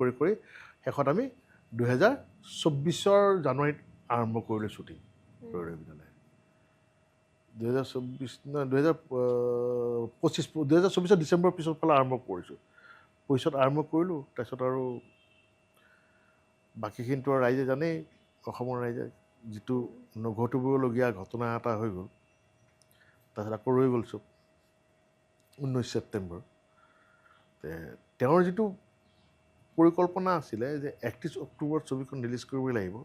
শেষত আমি 2024 জানুৱাৰীত আৰম্ভ কৰিলোঁ শ্বুটিং ৰৈ ৰৈ বিনালে 2024 ডিচেম্বৰৰ পিছৰ ফালে আৰম্ভ কৰিছোঁ আৰম্ভ কৰিলোঁ তাৰপিছত আৰু বাকীখিনিতো আৰু ৰাইজে জানেই অসমৰ ৰাইজে যিটো নঘটিবলগীয়া ঘটনা এটা হৈ গ'ল তাৰপিছত আকৌ ৰৈ গ'ল চব 19 ছেপ্টেম্বৰ তেওঁৰ যিটো পৰিকল্পনা আছিলে যে 31 অক্টোবৰত ছবিখন ৰিলিজ কৰিব লাগিব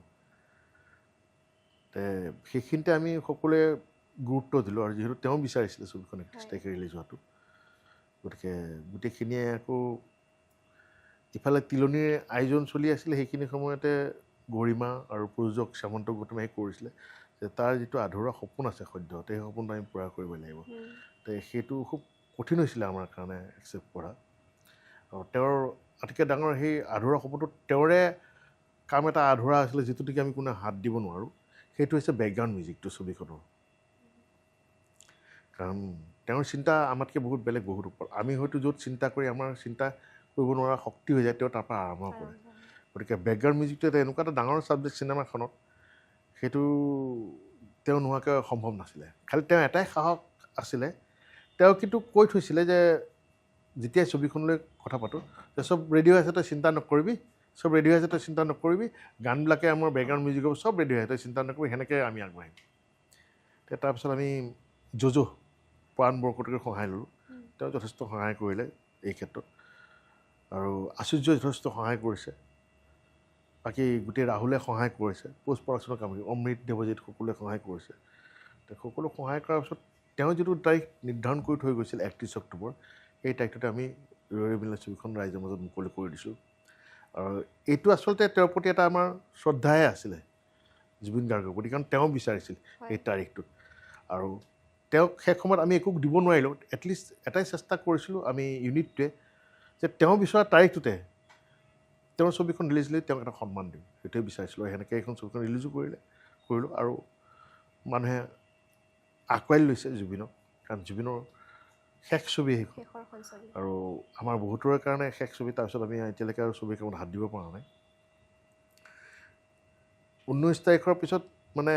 সেইখিনিতে আমি সকলোৱে গুৰুত্ব দিলোঁ আৰু যিহেতু তেওঁ বিচাৰিছিলে ছবিখন 31 তাৰিখে ৰিলিজ হোৱাটো গতিকে গোটেইখিনিয়ে আকৌ ইফালে তিলনীৰ আয়োজন চলি আছিলে সেইখিনি সময়তে গৰিমা আৰু প্ৰযোজক শ্যামন্ত গৌতমে কৰিছিলে যে তাৰ যিটো আধৰুৱা সপোন আছে সদ্যহতে সেই সপোনটো আমি পূৰা কৰিব লাগিব সেইটো খুব কঠিন হৈছিলে আমাৰ কাৰণে একচেপ্ট কৰা আৰু তেওঁৰ আটাইতকৈ ডাঙৰ সেই আধৰুৱা সপোনটো তেওঁৰে কাম এটা আধৰুৱা আছিলে যিটো নেকি আমি কোনেও হাত দিব নোৱাৰোঁ সেইটো হৈছে বেকগ্ৰাউণ্ড মিউজিকটো ছবিখনৰ কাৰণ তেওঁৰ চিন্তা আমাতকৈ বহুত বেলেগ বহুত ওপৰত আমি হয়তো য'ত চিন্তা কৰি আমাৰ চিন্তা কৰিব নোৱাৰা শক্তি হৈ যায় তেওঁ তাৰ পৰা আৰম্ভ কৰে গতিকে বেকগ্ৰাউণ্ড মিউজিকটো এটা এনেকুৱা এটা ডাঙৰ ছাবজেক্ট চিনেমাখনত সেইটো তেওঁ নোহোৱাকৈ সম্ভৱ নাছিলে খালি তেওঁ এটাই সাহস আছিলে তেওঁ কিন্তু কৈ থৈছিলে যে যেতিয়াই ছবিখনলৈ কথা পাতোঁ যে চব ৰেডি হৈ আছে তই চিন্তা নকৰিবি গানবিলাকে আমাৰ বেকগ্ৰাউণ্ড মিউজিক হ'ব চব ৰেডি হৈ আছে তই চিন্তা নকৰিবি সেনেকৈ আমি আগবাঢ়িম তাৰপিছত আমি জ'জ' প্ৰাণ বৰকটকে সহায় ল'লোঁ তেওঁ যথেষ্ট সহায় কৰিলে এই ক্ষেত্ৰত আৰু আচুৰ্য যথেষ্ট সহায় কৰিছে বাকী গোটেই ৰাহুলে সহায় কৰিছে পোষ্ট প্ৰডাকশ্যনৰ কাম অমৃত দেৱজিত সকলোৱে সহায় কৰিছে সকলো সহায় কৰাৰ পিছত তেওঁ যিটো তাৰিখ নিৰ্ধাৰণ কৰি থৈ গৈছিল 31 অক্টোবৰ সেই তাৰিখটোতে আমি ৰৈ বিনালে ছবিখন ৰাইজৰ মাজত মুকলি কৰি দিছোঁ আৰু এইটো আচলতে তেওঁৰ প্ৰতি এটা আমাৰ শ্ৰদ্ধাহে আছিলে জুবিন গাৰ্গৰ প্ৰতি কাৰণ তেওঁ বিচাৰিছিল এই তাৰিখটোত আৰু তেওঁক শেষ সময়ত আমি একো দিব নোৱাৰিলোঁ এটলিষ্ট এটাই চেষ্টা কৰিছিলোঁ আমি ইউনিটটোৱে যে তেওঁ বিচৰা তাৰিখটোতে তেওঁৰ ছবিখন ৰিলিজ দিলে তেওঁক এটা সন্মান দিম সেইটোৱে বিচাৰিছিলোঁ আৰু সেনেকৈ এইখন ছবিখন ৰিলিজো কৰিলোঁ আৰু মানুহে আঁকোৱালি লৈছে জুবিনক কাৰণ জুবিনৰ শেষ ছবি সেইখন আৰু আমাৰ বহুতৰে কাৰণে শেষ ছবি তাৰপিছত আমি এতিয়ালৈকে আৰু ছবি কামত হাত দিব পৰা নাই 19 তাৰিখৰ পিছত মানে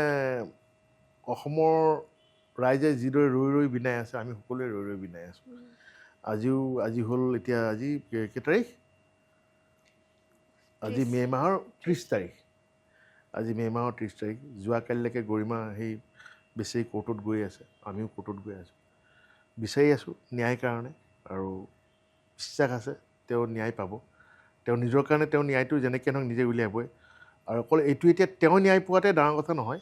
অসমৰ ৰাইজে যিদৰে ৰৈ ৰৈ বিনাই আছে আমি সকলোৱে ৰৈ ৰৈ বিনাই আছোঁ আজি হ'ল এতিয়া আজি কেই তাৰিখ আজি মে' মাহৰ 30 তাৰিখ আজি মে' মাহৰ 30 তাৰিখ যোৱাকালিলৈকে গৰিমা সেই বেছি কোৰ্টত গৈ আছে আমিও কোৰ্টত গৈ আছোঁ বিচাৰি আছোঁ ন্যায়ৰ কাৰণে আৰু বিশ্বাস আছে তেওঁ ন্যায় পাব তেওঁ নিজৰ কাৰণে তেওঁ ন্যায়টো যেনেকৈ নহওক নিজে উলিয়াবই আৰু অকল এইটো এতিয়া তেওঁ ন্যায় পোৱাতে ডাঙৰ কথা নহয়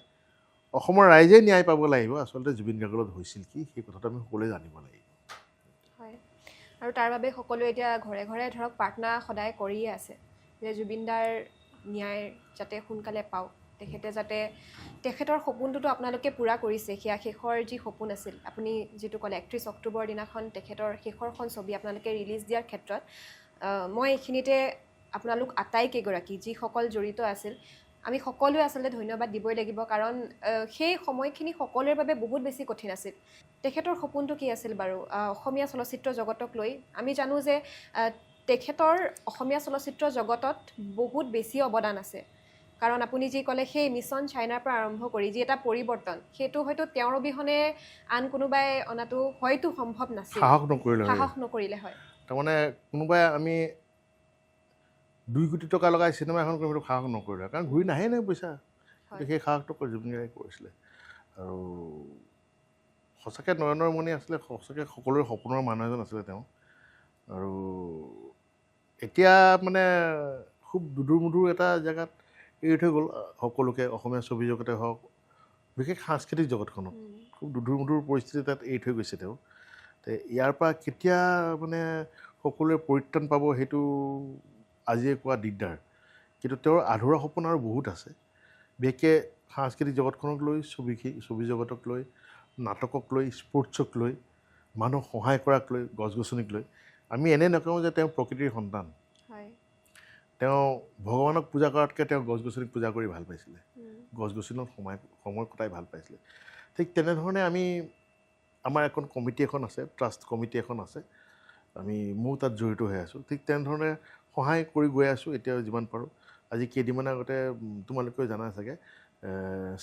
অসমৰ ৰাইজে ন্যায় পাব লাগিব আচলতে জুবিন গাৰ্গৰ লগত হৈছিল কি সেই কথাটো আমি সকলোৱে জানিব লাগিব হয় আৰু তাৰ বাবে সকলোৱে এতিয়া ঘৰে ঘৰে ধৰক প্ৰাৰ্থনা সদায় কৰিয়ে আছে যে জুবিনদাৰ ন্যায় যাতে সোনকালে পাওক তেখেতে যাতে তেখেতৰ সপোনটোতো আপোনালোকে পূৰা কৰিছে সেয়া শেষৰ যি সপোন আছিল আপুনি যিটো ক'লে 31 অক্টোবৰ দিনাখন তেখেতৰ শেষৰখন ছবি আপোনালোকে ৰিলিজ দিয়াৰ ক্ষেত্ৰত মই এইখিনিতে আপোনালোক আটাইকেইগৰাকী যিসকল জড়িত আছিল আমি সকলোৱে আচলতে ধন্যবাদ দিবই লাগিব কাৰণ সেই সময়খিনি সকলোৰে বাবে বহুত বেছি কঠিন আছিল তেখেতৰ সপোনটো কি আছিল বাৰু অসমীয়া চলচ্চিত্ৰ জগতক লৈ আমি জানো যে তেখেতৰ অসমীয়া চলচ্চিত্ৰ জগতত বহুত বেছি অৱদান আছে কাৰণ আপুনি যি ক'লে সেই মিছন চাইনাৰ পৰা আৰম্ভ কৰি যি এটা পৰিৱৰ্তন সেইটো হয়তো তেওঁৰ অবিহনে আন কোনোবাই অনাটো হয়তো সম্ভৱ নাছিল সাহস নকৰিলে হয় তাৰমানে কোনোবাই আমি 2 কোটি টকা লগাই চিনেমা এখন কৰিব সাহস নকৰিলে কাৰণ ঘূৰি নাহে নাই পইচা সেই সাহসটো জুবিন গাৰ্গে কৰিছিলে আৰু সঁচাকৈ নয়নৰ মণি আছিলে সঁচাকৈ সকলোৰে সপোনৰ মানুহ এজন আছিলে তেওঁ আৰু এতিয়া মানে খুব দুধুৰ মুধুৰ এটা জেগাত এৰি থৈ গ'ল সকলোকে অসমীয়া ছবি জগতে হওক বিশেষ সাংস্কৃতিক জগতখনত খুব দুধুৰ মুধুৰ পৰিস্থিতি তাত এৰি থৈ গৈছে তেওঁ ইয়াৰ পৰা কেতিয়া মানে সকলোৱে পৰিত্ৰাণ পাব সেইটো আজিয়ে কোৱা দিগদাৰ কিন্তু তেওঁৰ আধৰুৱা সপোন আৰু বহুত আছে বিশেষকৈ সাংস্কৃতিক জগতখনক লৈ ছবি জগতক লৈ নাটকক লৈ স্পৰ্টছক লৈ মানুহক সহায় কৰাক লৈ গছ গছনিক লৈ আমি এনে নকওঁ যে তেওঁ প্ৰকৃতিৰ সন্তান তেওঁ ভগৱানক পূজা কৰাতকৈ তেওঁ গছ গছনিক পূজা কৰি ভাল পাইছিলে গছ গছনিত সময় কটাই ভাল পাইছিলে ঠিক তেনেধৰণে আমি আমাৰ এখন কমিটি এখন আছে ট্ৰাষ্ট কমিটি এখন আছে আমি ময়ো তাত জড়িত হৈ আছোঁ ঠিক তেনেধৰণে সহায় কৰি গৈ আছোঁ এতিয়া যিমান পাৰোঁ আজি কেইদিনমান আগতে তোমালোকেও জানা চাগে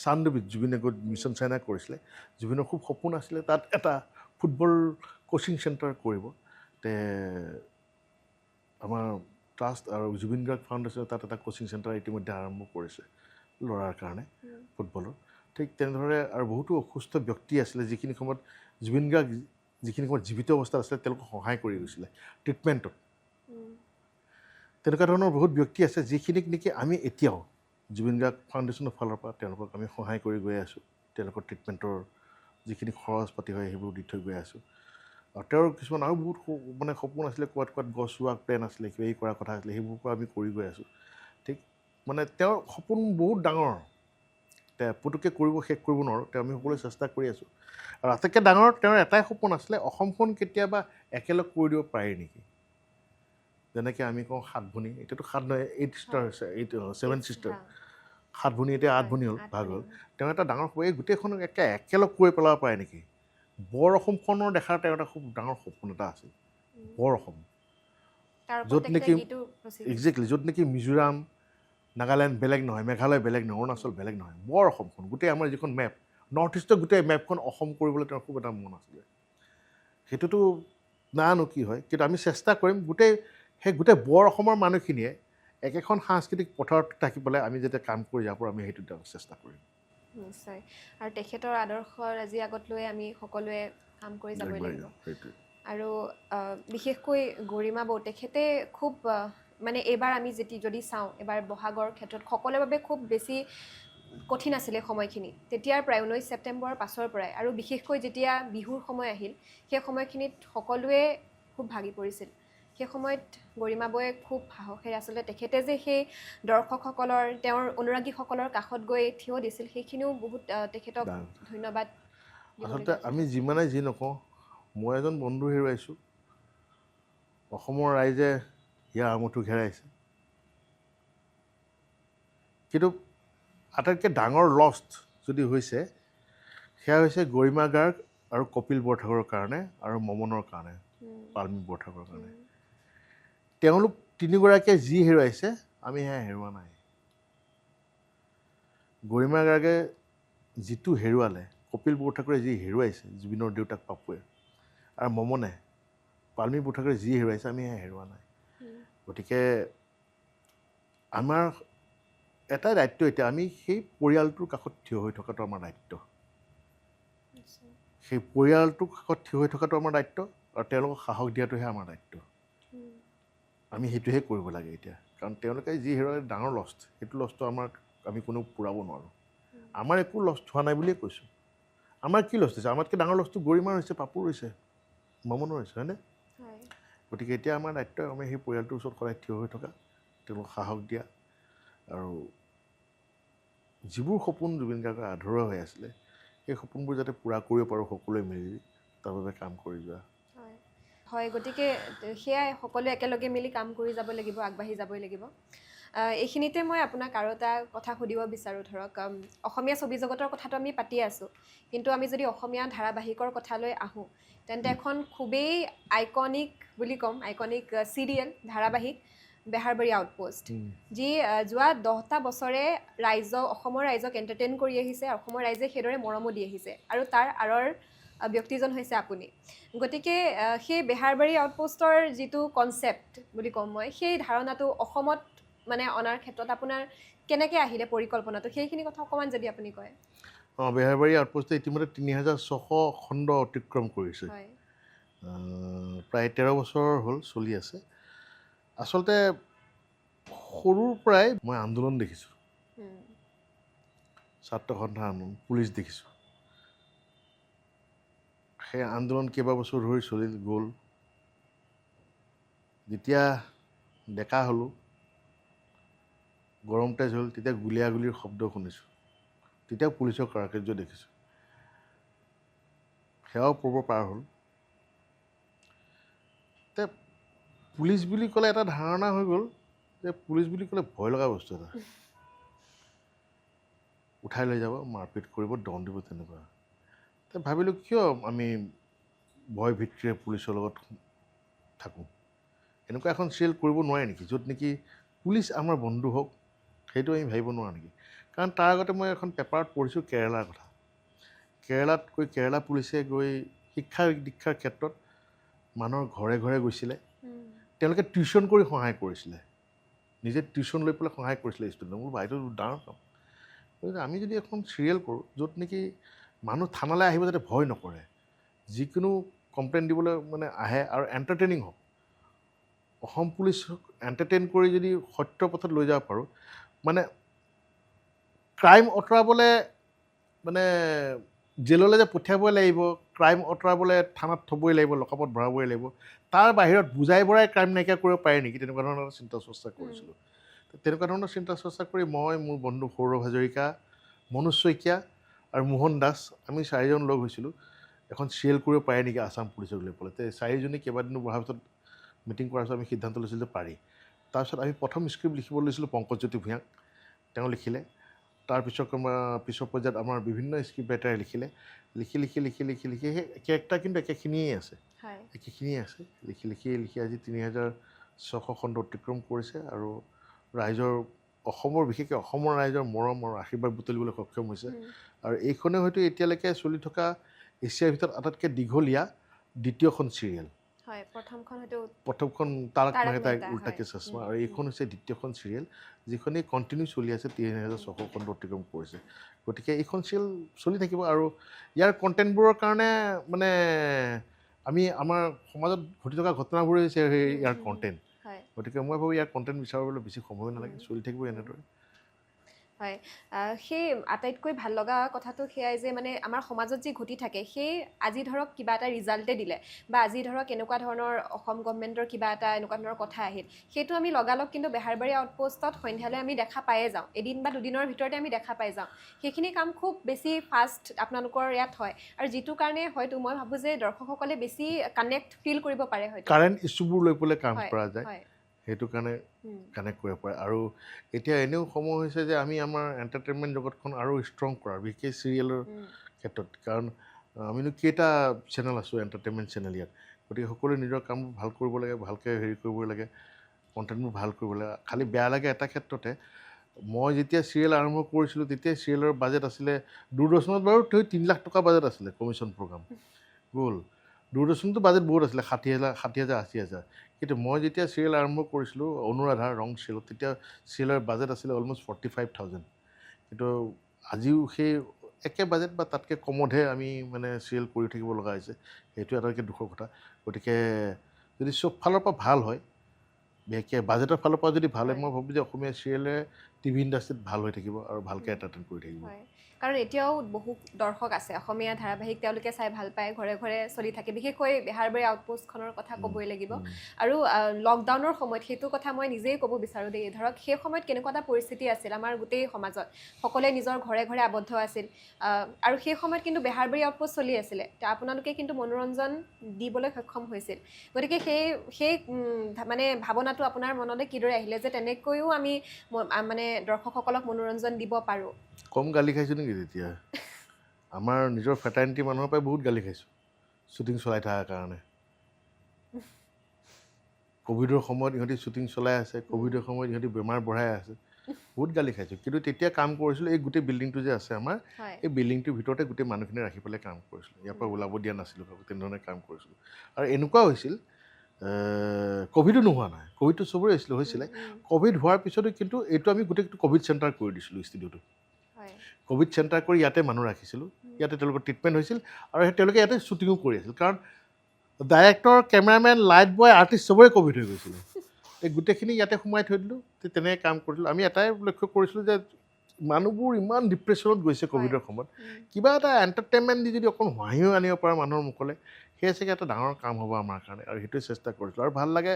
চান্দুবিত জুবিনে গৈ মিছন চাইনা কৰিছিলে জুবিনৰ খুব সপোন আছিলে তাত এটা ফুটবল কোচিং চেণ্টাৰ কৰিব আমাৰ ট্ৰাষ্ট আৰু জুবিন গাৰ্গ ফাউণ্ডেশ্যনে তাত এটা কোচিং চেণ্টাৰ ইতিমধ্যে আৰম্ভ কৰিছে ল'ৰাৰ কাৰণে ফুটবলৰ ঠিক তেনেদৰে আৰু বহুতো অসুস্থ ব্যক্তি আছিলে যিখিনি সময়ত জুবিন গাৰ্গ যিখিনি সময়ত জীৱিত অৱস্থাত আছিলে তেওঁলোকক সহায় কৰি গৈছিলে ট্ৰিটমেণ্টত তেনেকুৱা ধৰণৰ বহুত ব্যক্তি আছে যিখিনিক নেকি আমি এতিয়াও জুবিন গাৰ্গ ফাউণ্ডেশ্যনৰ ফালৰ পৰা তেওঁলোকক আমি সহায় কৰি গৈ আছোঁ তেওঁলোকৰ ট্ৰিটমেণ্টৰ যিখিনি খৰচ পাতি হয় সেইবোৰ দি থৈ গৈ আছোঁ আৰু তেওঁৰ কিছুমান আৰু বহুত মানে সপোন আছিলে ক'ৰবাত গছ ৰোৱা প্লেন আছিলে কিবা এই কৰা কথা আছিলে সেইবোৰ পৰা আমি কৰি গৈ আছোঁ ঠিক মানে তেওঁৰ সপোন বহুত ডাঙৰ পুতুককৈ শেষ কৰিব নোৱাৰোঁ তেওঁ আমি সকলোৱে চেষ্টা কৰি আছোঁ আৰু আটাইতকৈ ডাঙৰ তেওঁৰ এটাই সপোন আছিলে অসমখন কেতিয়াবা একেলগ কৰি দিব পাৰি নেকি যেনেকৈ আমি কওঁ 7 ভনী এতিয়াতো 7 নহয় 8 ষ্টাৰ হৈছে 7 ছিষ্টাৰ 7 ভনী এতিয়া 8 ভনী হ'ল ভাগ হ'ল তেওঁ এটা ডাঙৰ এই গোটেইখনক একেলগ কৰি পেলাব পাৰে নেকি বৰ অসমখনৰ দেখাৰ তেওঁৰ এটা খুব ডাঙৰ সপোন এটা আছিল বৰ অসম য'ত নেকি একজেক্টলি য'ত নেকি মিজোৰাম নাগালেণ্ড বেলেগ নহয় মেঘালয় বেলেগ নহয় অৰুণাচল বেলেগ নহয় বৰ অসমখন গোটেই আমাৰ যিখন মেপ নৰ্থ ইষ্টৰ গোটেই মেপখন অসম কৰিবলৈ তেওঁৰ খুব এটা মন আছিলে সেইটোতো নানো কি হয় কিন্তু আমি চেষ্টা কৰিম গোটেই বৰ অসমৰ মানুহখিনিয়ে একেখন সাংস্কৃতিক পথাৰত থাকি পেলাই আমি যেতিয়া কাম কৰি যাব পাৰোঁ আমি সেইটো চেষ্টা কৰিম নিশ্চয় আৰু তেখেতৰ আদৰ্শৰ আজি আগত লৈ আমি সকলোৱে কাম কৰি যাবই লাগিব আৰু বিশেষকৈ গৰিমা বৌ তেখেতে খুব মানে এইবাৰ আমি যদি চাওঁ এবাৰ বহাগৰ ক্ষেত্ৰত সকলোৰে বাবে খুব বেছি কঠিন আছিলে সময়খিনি তেতিয়াৰ প্ৰায় 19 ছেপ্টেম্বৰৰ পাছৰ পৰাই আৰু বিশেষকৈ যেতিয়া বিহুৰ সময় আহিল সেই সময়খিনিত সকলোৱে খুব ভাগি পৰিছিল সেই সময়ত গৰিমা বৌয়ে খুব সাহসেৰে আচলতে তেখেতে যে সেই দৰ্শকসকলৰ তেওঁৰ অনুৰাগীসকলৰ কাষত গৈ থিয় দিছিল সেইখিনিও বহুত তেখেতক ধন্যবাদ আচলতে আমি যিমানে যি নকওঁ মই এজন বন্ধু হেৰুৱাইছোঁ অসমৰ ৰাইজে ইয়াৰ আমঠু ঘেৰাইছে কিন্তু আটাইতকৈ ডাঙৰ লষ্ট যদি হৈছে সেয়া হৈছে গৰিমা গাৰ্গ আৰু কপিল বৰঠাকুৰৰ কাৰণে আৰু মমনৰ কাৰণে পাল্মি বৰঠাকুৰৰ কাৰণে তেওঁলোক তিনিগৰাকীয়ে যি হেৰুৱাইছে আমি সেয়া হেৰুওৱা নাই গৰিমা গাৰ্গে যিটো হেৰুৱালে কপিল বৰঠাকুৰে যি হেৰুৱাইছে জুবিনৰ দেউতাক পাপুৱে আৰু মমনে পাল্মি বৰঠাকুৰে যি হেৰুৱাইছে আমি সেয়া হেৰুওৱা নাই গতিকে আমাৰ এটাই দায়িত্ব এতিয়া আমি সেই পৰিয়ালটোৰ কাষত থিয় হৈ থকাটো আমাৰ দায়িত্ব সেই পৰিয়ালটোৰ কাষত থিয় হৈ থকাটো আমাৰ দায়িত্ব আৰু তেওঁলোকক সাহস দিয়াটোহে আমাৰ দায়িত্ব আমি সেইটোহে কৰিব লাগে এতিয়া কাৰণ তেওঁলোকে যি হেৰুৱালে ডাঙৰ লষ্ট সেইটো লষ্টটো আমি কোনেও পূৰাব নোৱাৰোঁ আমাৰ একো লষ্ট হোৱা নাই বুলিয়ে কৈছোঁ আমাৰ কি লষ্ট হৈছে আমাতকৈ ডাঙৰ লষ্টটো গৰিমাৰ হৈছে পাপুৰ হৈছে মমনৰ হৈছে হয়নে গতিকে এতিয়া আমাৰ দায়িত্ব আমি সেই পৰিয়ালটোৰ ওচৰত সদায় থিয় হৈ থকা তেওঁলোকক সাহস দিয়া আৰু যিবোৰ সপোন জুবিন গাৰ্গৰ আধৰুৱা হৈ আছিলে সেই সপোনবোৰ যাতে পূৰা কৰিব পাৰোঁ সকলোৱে মিলি তাৰ বাবে কাম কৰি যোৱা হয় গতিকে সেয়াই সকলোৱে একেলগে মিলি কাম কৰি যাব লাগিব আগবাঢ়ি যাবই লাগিব এইখিনিতে মই আপোনাক আৰু এটা কথা সুধিব বিচাৰোঁ ধৰক অসমীয়া ছবি জগতৰ কথাটো আমি পাতিয়ে আছোঁ কিন্তু আমি যদি অসমীয়া ধাৰাবাহিকৰ কথালৈ আহোঁ তেন্তে এখন খুবেই আইকনিক বুলি ক'ম আইকনিক চিৰিয়েল ধাৰাবাহিক বেহাৰবাৰী আউটপোষ্ট যি যোৱা 10টা বছৰে অসমৰ ৰাইজক এণ্টাৰটেইন কৰি আহিছে অসমৰ ৰাইজে সেইদৰে মৰমো দি আহিছে আৰু তাৰ আঁৰৰ ব্যক্তিজন হৈছে আপুনি গতিকে সেই বেহাৰবাৰী আউটপোষ্টৰ যিটো কনচেপ্ট বুলি ক'ম মই সেই ধাৰণাটো অসমত মানে অনাৰ ক্ষেত্ৰত আপোনাৰ কেনেকৈ আহিলে পৰিকল্পনাটো সেইখিনি কথা অকণমান যদি আপুনি কয় বেহাৰবাৰী আউটপোষ্টে ইতিমধ্যে 3600 খণ্ড অতিক্ৰম কৰিছে প্ৰায় 13 বছৰ হ'ল চলি আছে আচলতে সৰুৰ পৰাই মই আন্দোলন দেখিছোঁ ছাত্ৰ সন্থা আন্দোলন পুলিচ দেখিছোঁ সেই আন্দোলন কেইবাবছৰ ধৰি চলি গ'ল যেতিয়া ডেকা হ'লোঁ গৰম তেজ হ'ল তেতিয়া গুলীয়াগুলিৰ শব্দ শুনিছোঁ তেতিয়া পুলিচৰ কাৰ্য দেখিছোঁ সেয়াও পৰ্ব পাৰ হ'ল তে পুলিচ বুলি ক'লে এটা ধাৰণা হৈ গ'ল যে পুলিচ বুলি ক'লে ভয় লগা বস্তু এটা উঠাই লৈ যাব মাৰপিট কৰিব দণ্ড দিব তেনেকুৱা তে ভাবিলোঁ কিয় আমি ভয় ভিত্তিৰে পুলিচৰ লগত থাকোঁ এনেকুৱা এখন চিৰিয়েল কৰিব নোৱাৰে নেকি য'ত নেকি পুলিচ আমাৰ বন্ধু হওক সেইটো আমি ভাবিব নোৱাৰোঁ নেকি কাৰণ তাৰ আগতে মই এখন পেপাৰত পঢ়িছোঁ কেৰেলাৰ কথা কেৰেলা পুলিচে গৈ শিক্ষা দীক্ষাৰ ক্ষেত্ৰত মানুহৰ ঘৰে ঘৰে গৈছিলে তেওঁলোকে টিউশ্যন কৰি সহায় কৰিছিলে নিজে টিউশ্যন লৈ পেলাই সহায় কৰিছিলে ষ্টুডেণ্ট মোৰ বাইদেউ ডাঙৰ কাম আমি যদি এখন চিৰিয়েল কৰোঁ য'ত নেকি মানুহ থানালৈ আহিব যাতে ভয় নকৰে যিকোনো কমপ্লেইন দিবলৈ মানে আহে আৰু এণ্টাৰটেইনিং হওক অসম পুলিচক এণ্টাৰটেইন কৰি যদি সত্য পথত লৈ যাব পাৰোঁ মানে ক্ৰাইম আঁতৰাবলৈ মানে জেললৈ যে পঠিয়াবই লাগিব ক্ৰাইম আঁতৰাবলৈ থানাত থ'বই লাগিব লকআপত ভৰাবই লাগিব তাৰ বাহিৰত বুজাই বৰাই ক্ৰাইম নাইকিয়া কৰিব পাৰে নেকি তেনেকুৱা ধৰণৰ চিন্তা চৰ্চা কৰিছিলোঁ তেনেকুৱা ধৰণৰ চিন্তা চৰ্চা কৰি মই মোৰ বন্ধু সৌৰভ হাজৰিকা মনোজ শইকীয়া আৰু মোহন দাস আমি 4জন লগ হৈছিলোঁ এখন চিৰিয়েল কৰিব পাৰে নেকি আছাম পুলিচক লৈ পেলাই তে 4জনে কেইবাদিনো বহাৰ পিছত মিটিং কৰাৰ পিছত আমি সিদ্ধান্ত লৈছিলোঁ যে পাৰি তাৰপিছত আমি প্ৰথম স্ক্ৰিপ্ট লিখিব লৈছিলোঁ পংকজজ্যোতি ভূঞাক তেওঁ লিখিলে তাৰপিছত পিছৰ পৰ্যায়ত আমাৰ বিভিন্ন স্ক্ৰিপ্ট ৰাইটাৰে লিখিলে লিখি সেই কেৰেক্টাৰ কিন্তু একেখিনিয়ে আছে লিখি আজি 3600 খণ্ড অতিক্ৰম কৰিছে আৰু ৰাইজৰ অসমৰ বিশেষকৈ অসমৰ ৰাইজৰ মৰম আৰু আশীৰ্বাদ বুটলিবলৈ সক্ষম হৈছে আৰু এইখনে হয়তো এতিয়ালৈকে চলি থকা এছিয়াৰ ভিতৰত আটাইতকৈ দীঘলীয়া দ্বিতীয়খন চিৰিয়েল প্ৰথমখন তাৰক মেহতা উল্টা কে চশমা আৰু এইখন হৈছে দ্বিতীয়খন চিৰিয়েল যিখনে কণ্টিনিউ চলি আছে 3600 খণ্ড অতিক্ৰম কৰিছে গতিকে এইখন চিৰিয়েল চলি থাকিব আৰু ইয়াৰ কণ্টেণ্টবোৰৰ কাৰণে মানে আমি আমাৰ সমাজত ঘটি থকা ঘটনাবোৰেই হৈছে ইয়াৰ কণ্টেণ্ট গতিকে মই ভাবোঁ ইয়াৰ কণ্টেণ্ট বিচাৰিবলৈ বেছি সময় নালাগে চলি থাকিব এনেদৰে হয় সেই আটাইতকৈ ভাল লগা কথাটো সেয়াই যে মানে আমাৰ সমাজত যি ঘটি থাকে সেই আজি ধৰক কিবা এটা ৰিজাল্টে দিলে বা আজি ধৰক এনেকুৱা ধৰণৰ অসম গভৰ্ণমেণ্টৰ কিবা এটা এনেকুৱা ধৰণৰ কথা আহিল সেইটো আমি লগালগ কিন্তু বেহাৰবাৰী আউটপোষ্টত সন্ধিয়ালৈ আমি দেখা পায়ে যাওঁ এদিন বা দুদিনৰ ভিতৰতে আমি দেখা পাই যাওঁ সেইখিনি কাম খুব বেছি ফাষ্ট আপোনালোকৰ ইয়াত হয় আৰু যিটো কাৰণে হয়তো মই ভাবোঁ যে দৰ্শকসকলে বেছি কানেক্ট ফিল কৰিব পাৰে হয়তো কাৰেণ্ট ইছ্যুবোৰ লৈ পেলাই কাম কৰা যায় সেইটো কাৰণে কানেক্ট কৰিব পাৰে আৰু এতিয়া এনেও সময় হৈছে যে আমি আমাৰ এণ্টাৰটেইনমেণ্ট জগতখন আৰু ষ্ট্ৰং কৰাৰ বিশেষকৈ চিৰিয়েলৰ ক্ষেত্ৰত কাৰণ আমিনো কেইটা চেনেল আছোঁ এণ্টাৰটেইনমেণ্ট চেনেল ইয়াত গতিকে সকলোৱে নিজৰ কামবোৰ ভাল কৰিব লাগে ভালকৈ হেৰি কৰিব লাগে কণ্টেণ্টবোৰ ভাল কৰিব লাগে খালি বেয়া লাগে এটা ক্ষেত্ৰতে মই যেতিয়া চিৰিয়েল আৰম্ভ কৰিছিলোঁ তেতিয়া চিৰিয়েলৰ বাজেট আছিলে দূৰদৰ্শনত বাৰু 3 লাখ টকা বাজেট আছিলে কমিশ্যন প্ৰগ্ৰাম গ'ল দূৰদৰ্শনটো বাজেট বহুত আছিলে 60,000 80,000 কিন্তু মই যেতিয়া চিৰিয়েল আৰম্ভ কৰিছিলোঁ অনুৰাধা ৰং চিৰিয়েলত তেতিয়া চিৰিয়েলৰ বাজেট আছিলে অলমষ্ট 45,000 কিন্তু আজিও সেই একে বাজেট বা তাতকৈ কমতহে আমি মানে চিৰিয়েল কৰি থাকিব লগা হৈছে সেইটো আটাইতকৈ দুখৰ কথা গতিকে যদি চব ফালৰ পৰা ভাল হয় বিশেষকৈ বাজেটৰ ফালৰ পৰা যদি ভাল হয় মই ভাবোঁ যে অসমীয়া চিৰিয়েলে টিভি ইণ্ডাষ্ট্ৰীত ভাল হৈ থাকিব আৰু ভালকৈ এণ্টাৰটেইন কৰি থাকিব কাৰণ এতিয়াও বহু দৰ্শক আছে অসমীয়া ধাৰাবাহিক তেওঁলোকে চাই ভাল পায় ঘৰে ঘৰে চলি থাকে বিশেষকৈ বেহাৰবাৰী আউটপোষ্টখনৰ কথা ক'বই লাগিব আৰু লকডাউনৰ সময়ত সেইটো কথা মই নিজেই ক'ব বিচাৰোঁ দেই ধৰক সেই সময়ত কেনেকুৱা এটা পৰিস্থিতি আছিল আমাৰ গোটেই সমাজত সকলোৱে নিজৰ ঘৰে ঘৰে আবদ্ধ আছিল আৰু সেই সময়ত কিন্তু বেহাৰবাৰী আউটপোষ্ট চলি আছিলে আপোনালোকে কিন্তু মনোৰঞ্জন দিবলৈ সক্ষম হৈছিল গতিকে সেই মানে ভাৱনাটো আপোনাৰ মনলৈ কিদৰে আহিলে যে তেনেকৈও আমি মানে দৰ্শকসকলক মনোৰঞ্জন দিব পাৰোঁ কম গালি খাইছোঁ নেকি তেতিয়া আমাৰ নিজৰ ফেটাৰ্নিটি মানুহৰ পৰাই বহুত গালি খাইছোঁ শ্বুটিং চলাই থকাৰ কাৰণে ক'ভিডৰ সময়ত ইহঁতি শ্বুটিং চলাই আছে ক'ভিডৰ সময়ত ইহঁতি বেমাৰ বঢ়াই আছে বহুত গালি খাইছোঁ কিন্তু তেতিয়া কাম কৰিছিলোঁ এই গোটেই বিল্ডিংটো যে আছে আমাৰ এই বিল্ডিংটোৰ ভিতৰতে গোটেই মানুহখিনি ৰাখি পেলাই কাম কৰিছিলোঁ ইয়াৰ পৰা ওলাব দিয়া নাছিলোঁ তেনেধৰণে কাম কৰিছিলোঁ আৰু এনেকুৱা হৈছিল ক'ভিডো নোহোৱা নাই ক'ভিডটো চবৰে হৈছিলে ক'ভিড হোৱাৰ পিছতো কিন্তু এইটো আমি গোটেইটো ক'ভিড চেণ্টাৰ কৰি দিছিলোঁ ষ্টুডিঅ'টো ক'ভিড চেণ্টাৰ কৰি ইয়াতে মানুহ ৰাখিছিলোঁ ইয়াতে তেওঁলোকৰ ট্ৰিটমেণ্ট হৈছিল আৰু তেওঁলোকে ইয়াতে শ্বুটিঙো কৰি আছিল কাৰণ ডাইৰেক্টৰ কেমেৰামেন লাইট বয় আৰ্টিষ্ট চবৰে ক'ভিড হৈ গৈছিলে এই গোটেইখিনি ইয়াতে সোমাই থৈ দিলোঁ তেনেকৈ কাম কৰিছিলোঁ আমি এটাই লক্ষ্য কৰিছিলোঁ যে মানুহবোৰ ইমান ডিপ্ৰেশ্যনত গৈছে ক'ভিডৰ সময়ত কিবা এটা এণ্টাৰটেইনমেণ্ট দি যদি অকণ হাঁহিও আনিব পাৰে মানুহৰ মুখলৈ সেয়ে চাগে এটা ডাঙৰ কাম হ'ব আমাৰ কাৰণে আৰু সেইটোৱে চেষ্টা কৰিছিলোঁ আৰু ভাল লাগে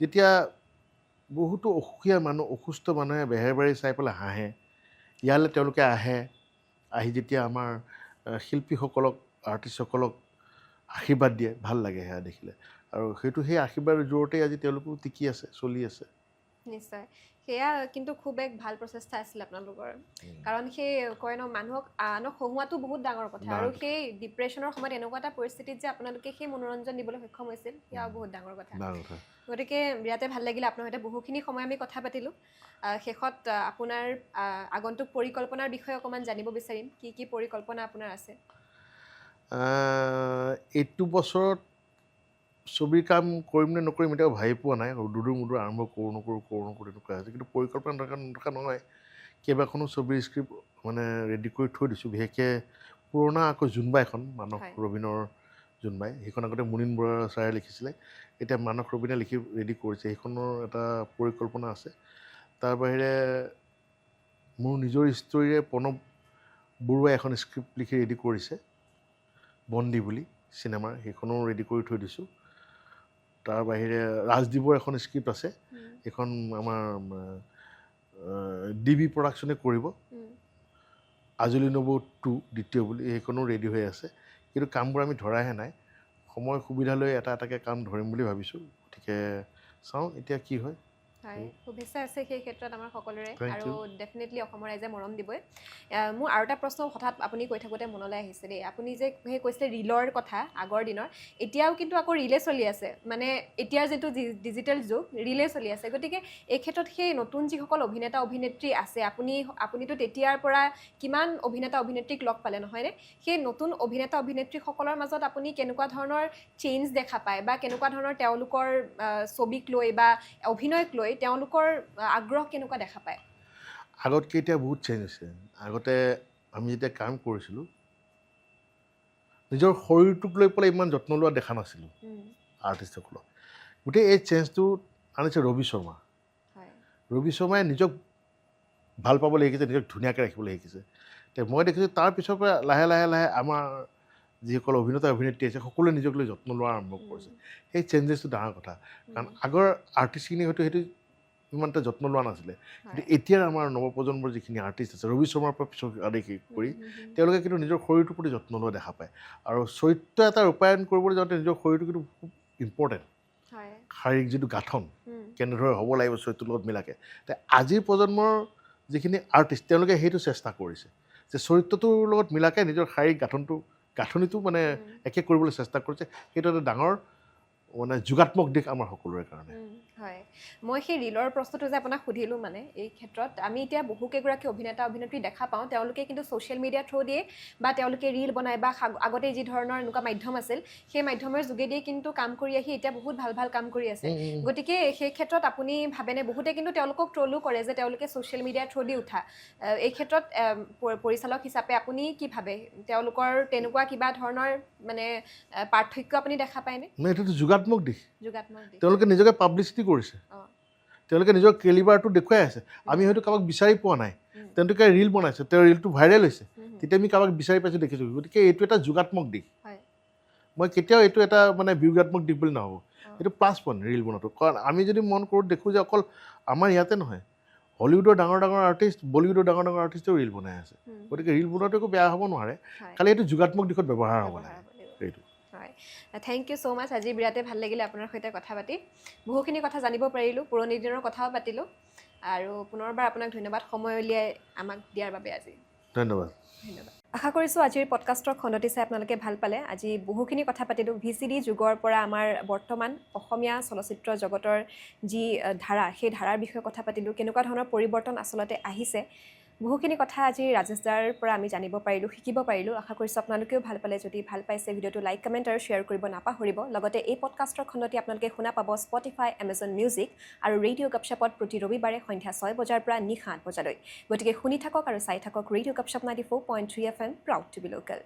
যেতিয়া বহুতো অসুখীয়া মানুহ অসুস্থ মানুহে বেহেৰবাৰী চাই পেলাই হাঁহে ইয়ালৈ তেওঁলোকে আহি যেতিয়া আমাৰ শিল্পীসকলক আৰ্টিষ্টসকলক আশীৰ্বাদ দিয়ে ভাল লাগে সেয়া দেখিলে আৰু সেই আশীৰ্বাদৰ জোৰতেই আজি তেওঁলোকো টিকি আছে চলি আছে নিশ্চয় সেয়া কিন্তু খুব এক ভাল প্ৰচেষ্টা আছিল আপোনালোকৰ কাৰণ সেই কয় ন মানুহক আনক হহুৱাটো বহুত ডাঙৰ কথা আৰু সেই ডিপ্ৰেশ্যনৰ সময়ত এনেকুৱা এটা পৰিস্থিতিত যে আপোনালোকে সেই মনোৰঞ্জন দিবলৈ সক্ষম হৈছিল সেয়াও বহুত ডাঙৰ কথা গতিকে বিৰাটে ভাল লাগিলে আপোনাৰ সৈতে বহুখিনি সময় আমি কথা পাতিলোঁ শেষত আপোনাৰ আগন্তুক পৰিকল্পনাৰ বিষয়ে অকণমান জানিব বিচাৰিম কি পৰিকল্পনা আপোনাৰ আছে এইটো বছৰত ছবিৰ কাম কৰিম নে নকৰিম এতিয়া ভাবি পোৱা নাই দুদূৰ মুদূৰ আৰম্ভ কৰোঁ নকৰোঁ তেনেকুৱা হৈছে কিন্তু পৰিকল্পনা নথকা নহয় কেইবাখনো ছবিৰ স্ক্ৰিপ্ট মানে ৰেডি কৰি থৈ দিছোঁ বিশেষকৈ পুৰণা আকৌ জোনবাই এখন মানস ৰবীনৰ জোনবাই সেইখন আগতে মুনীন বৰা ছাৰে লিখিছিলে এতিয়া মানস ৰবীনে লিখি ৰেডি কৰিছে সেইখনৰ এটা পৰিকল্পনা আছে তাৰ বাহিৰে মোৰ নিজৰ ষ্টৰীৰে প্ৰণৱ বৰুৱাই এখন স্ক্ৰিপ্ট লিখি ৰেডি কৰিছে বন্দী বুলি চিনেমাৰ সেইখনো ৰেডি কৰি থৈ দিছোঁ তাৰ বাহিৰে ৰাজদ্বীপৰ এখন স্ক্ৰিপ্ট আছে এইখন আমাৰ DB প্ৰডাকশ্যনে কৰিব আজলি নবৌ 2 দ্বিতীয় বুলি সেইখনো ৰেডি হৈ আছে কিন্তু কামবোৰ আমি ধৰাহে নাই সময় সুবিধা লৈ এটাকৈ কাম ধৰিম বুলি ভাবিছোঁ গতিকে চাওঁ এতিয়া কি হয় হয় শুভেচ্ছা আছে সেই ক্ষেত্ৰত আমাৰ সকলোৰে আৰু ডেফিনেটলি অসমৰ ৰাইজে মৰম দিবই মোৰ আৰু এটা প্ৰশ্ন হঠাৎ আপুনি কৈ থাকোঁতে মনলৈ আহিছে দেই আপুনি যে সেই কৈছিলে ৰীলৰ কথা আগৰ দিনৰ এতিয়াও কিন্তু আকৌ ৰীলে চলি আছে মানে এতিয়াৰ যিটো ডিজিটেল যুগ ৰীলে চলি আছে গতিকে এই ক্ষেত্ৰত সেই নতুন যিসকল অভিনেতা অভিনেত্ৰী আছে আপুনিতো তেতিয়াৰ পৰা কিমান অভিনেতা অভিনেত্ৰীক লগ পালে নহয়নে সেই নতুন অভিনেতা অভিনেত্ৰীসকলৰ মাজত আপুনি কেনেকুৱা ধৰণৰ চেঞ্জ দেখা পায় বা কেনেকুৱা ধৰণৰ তেওঁলোকৰ ছবিক লৈ বা অভিনয়ক লৈ তেওঁলোকৰ আগ্ৰহ কেনেকুৱা দেখা পায় আগতকৈ এতিয়া বহুত চেঞ্জ হৈছে আগতে আমি যেতিয়া কাম কৰিছিলোঁ নিজৰ শৰীৰটোক লৈ পেলাই ইমান যত্ন লোৱা দেখা নাছিলোঁ আৰ্টিষ্টসকলক। গোটেই এই চেঞ্জটো আনিছে ৰবি শৰ্মা। ৰবি শৰ্মাই নিজক ভাল পাবলৈ শিকিছে, নিজক ধুনীয়াকৈ ৰাখিবলৈ শিকিছে। মই দেখিছোঁ তাৰ পিছৰ পৰা লাহে লাহে লাহে আমাৰ যিসকল অভিনেতা অভিনেত্ৰী আছে সকলোৱে নিজক লৈ যত্ন লোৱা আৰম্ভ কৰিছে। সেই চেঞ্জেছটো ডাঙৰ কথা, কাৰণ আগৰ আৰ্টিষ্টখিনি হয়তো সেইটো ইমান এটা যত্ন লোৱা নাছিলে, কিন্তু এতিয়াৰ আমাৰ নৱপ্ৰজন্মৰ যিখিনি আৰ্টিষ্ট আছে ৰবি শৰ্মাৰ পৰা পিছৰ আদেশী কৰি তেওঁলোকে কিন্তু নিজৰ শৰীৰটোৰ প্ৰতি যত্ন লোৱা দেখা পায়। আৰু চৰিত্ৰ এটা ৰূপায়ণ কৰিবলৈ যাওঁতে নিজৰ শৰীৰটো কিন্তু খুব ইম্পৰ্টেণ্ট। শাৰীৰিক যিটো গাঁথন কেনেদৰে হ'ব লাগিব চৰিত্ৰৰ লগত মিলাকৈ। আজিৰ প্ৰজন্মৰ যিখিনি আৰ্টিষ্ট তেওঁলোকে সেইটো চেষ্টা কৰিছে যে চৰিত্ৰটোৰ লগত মিলাকৈ নিজৰ শাৰীৰিক গাঁথনিটো মানে একে কৰিবলৈ চেষ্টা কৰিছে। সেইটো এটা ডাঙৰ মানে যোগাত্মক দিশ আমাৰ সকলোৰে কাৰণে। হয়, মই সেই ৰীলৰ প্ৰশ্নটো যে আপোনাক সুধিলোঁ, মানে এই ক্ষেত্ৰত আমি এতিয়া বহুকেইগৰাকী অভিনেতা অভিনেত্ৰী দেখা পাওঁ, তেওঁলোকে কিন্তু ছ'চিয়েল মিডিয়া থ্ৰু দিয়ে বা তেওঁলোকে ৰীল বনায় বা আগতে যি ধৰণৰ এনেকুৱা মাধ্যম আছিল সেই মাধ্যমৰ যোগেদিয়ে কিন্তু কাম কৰি আহি এতিয়া বহুত ভাল ভাল কাম কৰি আছে। গতিকে সেই ক্ষেত্ৰত আপুনি ভাবেনে, বহুতে কিন্তু তেওঁলোকক ট্ৰলো কৰে যে তেওঁলোকে ছ'চিয়েল মিডিয়াৰ থ্ৰু দি উঠা, এই ক্ষেত্ৰত পৰিচালক হিচাপে আপুনি কি ভাবে, তেওঁলোকৰ তেনেকুৱা কিবা ধৰণৰ মানে পাৰ্থক্য আপুনি দেখা পায়নে? এইটোতো যোগাত্মক দিশ। যোগাত্মক দিশ, তেওঁলোকে নিজকে পাব্লিচিটি কৰিছে, তেওঁলোকে নিজৰ কেলিবাৰটো দেখুৱাই আছে। আমি হয়তো কাৰোবাক বিচাৰি পোৱা নাই, তেওঁলোকে ৰীল বনাইছে, তেওঁৰ ৰীলটো ভাইৰেল হৈছে, তেতিয়া আমি কাৰোবাক বিচাৰি পাইছোঁ দেখিছোঁ। গতিকে এইটো এটা যোগাত্মক দিশ। মই কেতিয়াও এইটো এটা মানে ব্যংগাত্মক দিশ বুলি নাভাবোঁ, এইটো প্লাছ পইণ্ট ৰীল বনোৱাটো। কাৰণ আমি যদি মন কৰোঁ দেখোঁ যে অকল আমাৰ ইয়াতে নহয়, হলিউডৰ ডাঙৰ ডাঙৰ আৰ্টিষ্ট, বলিউডৰ ডাঙৰ ডাঙৰ আৰ্টিষ্টেও ৰীল বনাই আছে। গতিকে ৰীল বনোৱাটো একো বেয়া হ'ব নোৱাৰে, খালি এইটো যোগাত্মক দিশত ব্যৱহাৰ হ'ব লাগে এইটো। হয়, থেংক ইউ ছ' মাছ। আজি বিৰাটেই ভাল লাগিলে আপোনাৰ সৈতে কথা পাতি, বহুখিনি কথা জানিব পাৰিলোঁ, পুৰণি দিনৰ কথাও পাতিলোঁ, আৰু পুনৰবাৰ আপোনাক ধন্যবাদ সময় উলিয়াই আমাক দিয়াৰ বাবে। আজি ধন্যবাদ। আশা কৰিছোঁ আজিৰ পডকাষ্টৰ খণ্ডটি চাই আপোনালোকে ভাল পালে। আজি বহুখিনি কথা পাতিলোঁ VCD যুগৰ পৰা আমাৰ বৰ্তমান অসমীয়া চলচ্চিত্ৰ জগতৰ যি ধাৰা, সেই ধাৰাৰ বিষয়ে কথা পাতিলোঁ, কেনেকুৱা ধৰণৰ পৰিৱৰ্তন আচলতে আহিছে। বহুখিনি কথা আজি ৰাজেশ দাৰ পৰা আমি জানিব পাৰিলোঁ, শিকিব পাৰিলোঁ। আশা কৰিছোঁ আপোনালোকেও ভাল পালে। যদি ভাল পাইছে ভিডিঅ'টো লাইক, কমেণ্ট আৰু শ্বেয়াৰ কৰিব নাপাহৰিব। লগতে এই পডকাষ্টৰ খণ্ডটি আপোনালোকে শুনা পাব স্পটিফাই, এমাজন মিউজিক আৰু ৰেডিঅ' গপশ্বপত প্ৰতি ৰবিবাৰে সন্ধ্যা 6 বজাৰ পৰা নিশা 8 বজালৈ। গতিকে শুনি থাকক আৰু চাই থাকক radio' গপশ্বপ 94.3 FM, proud to be local.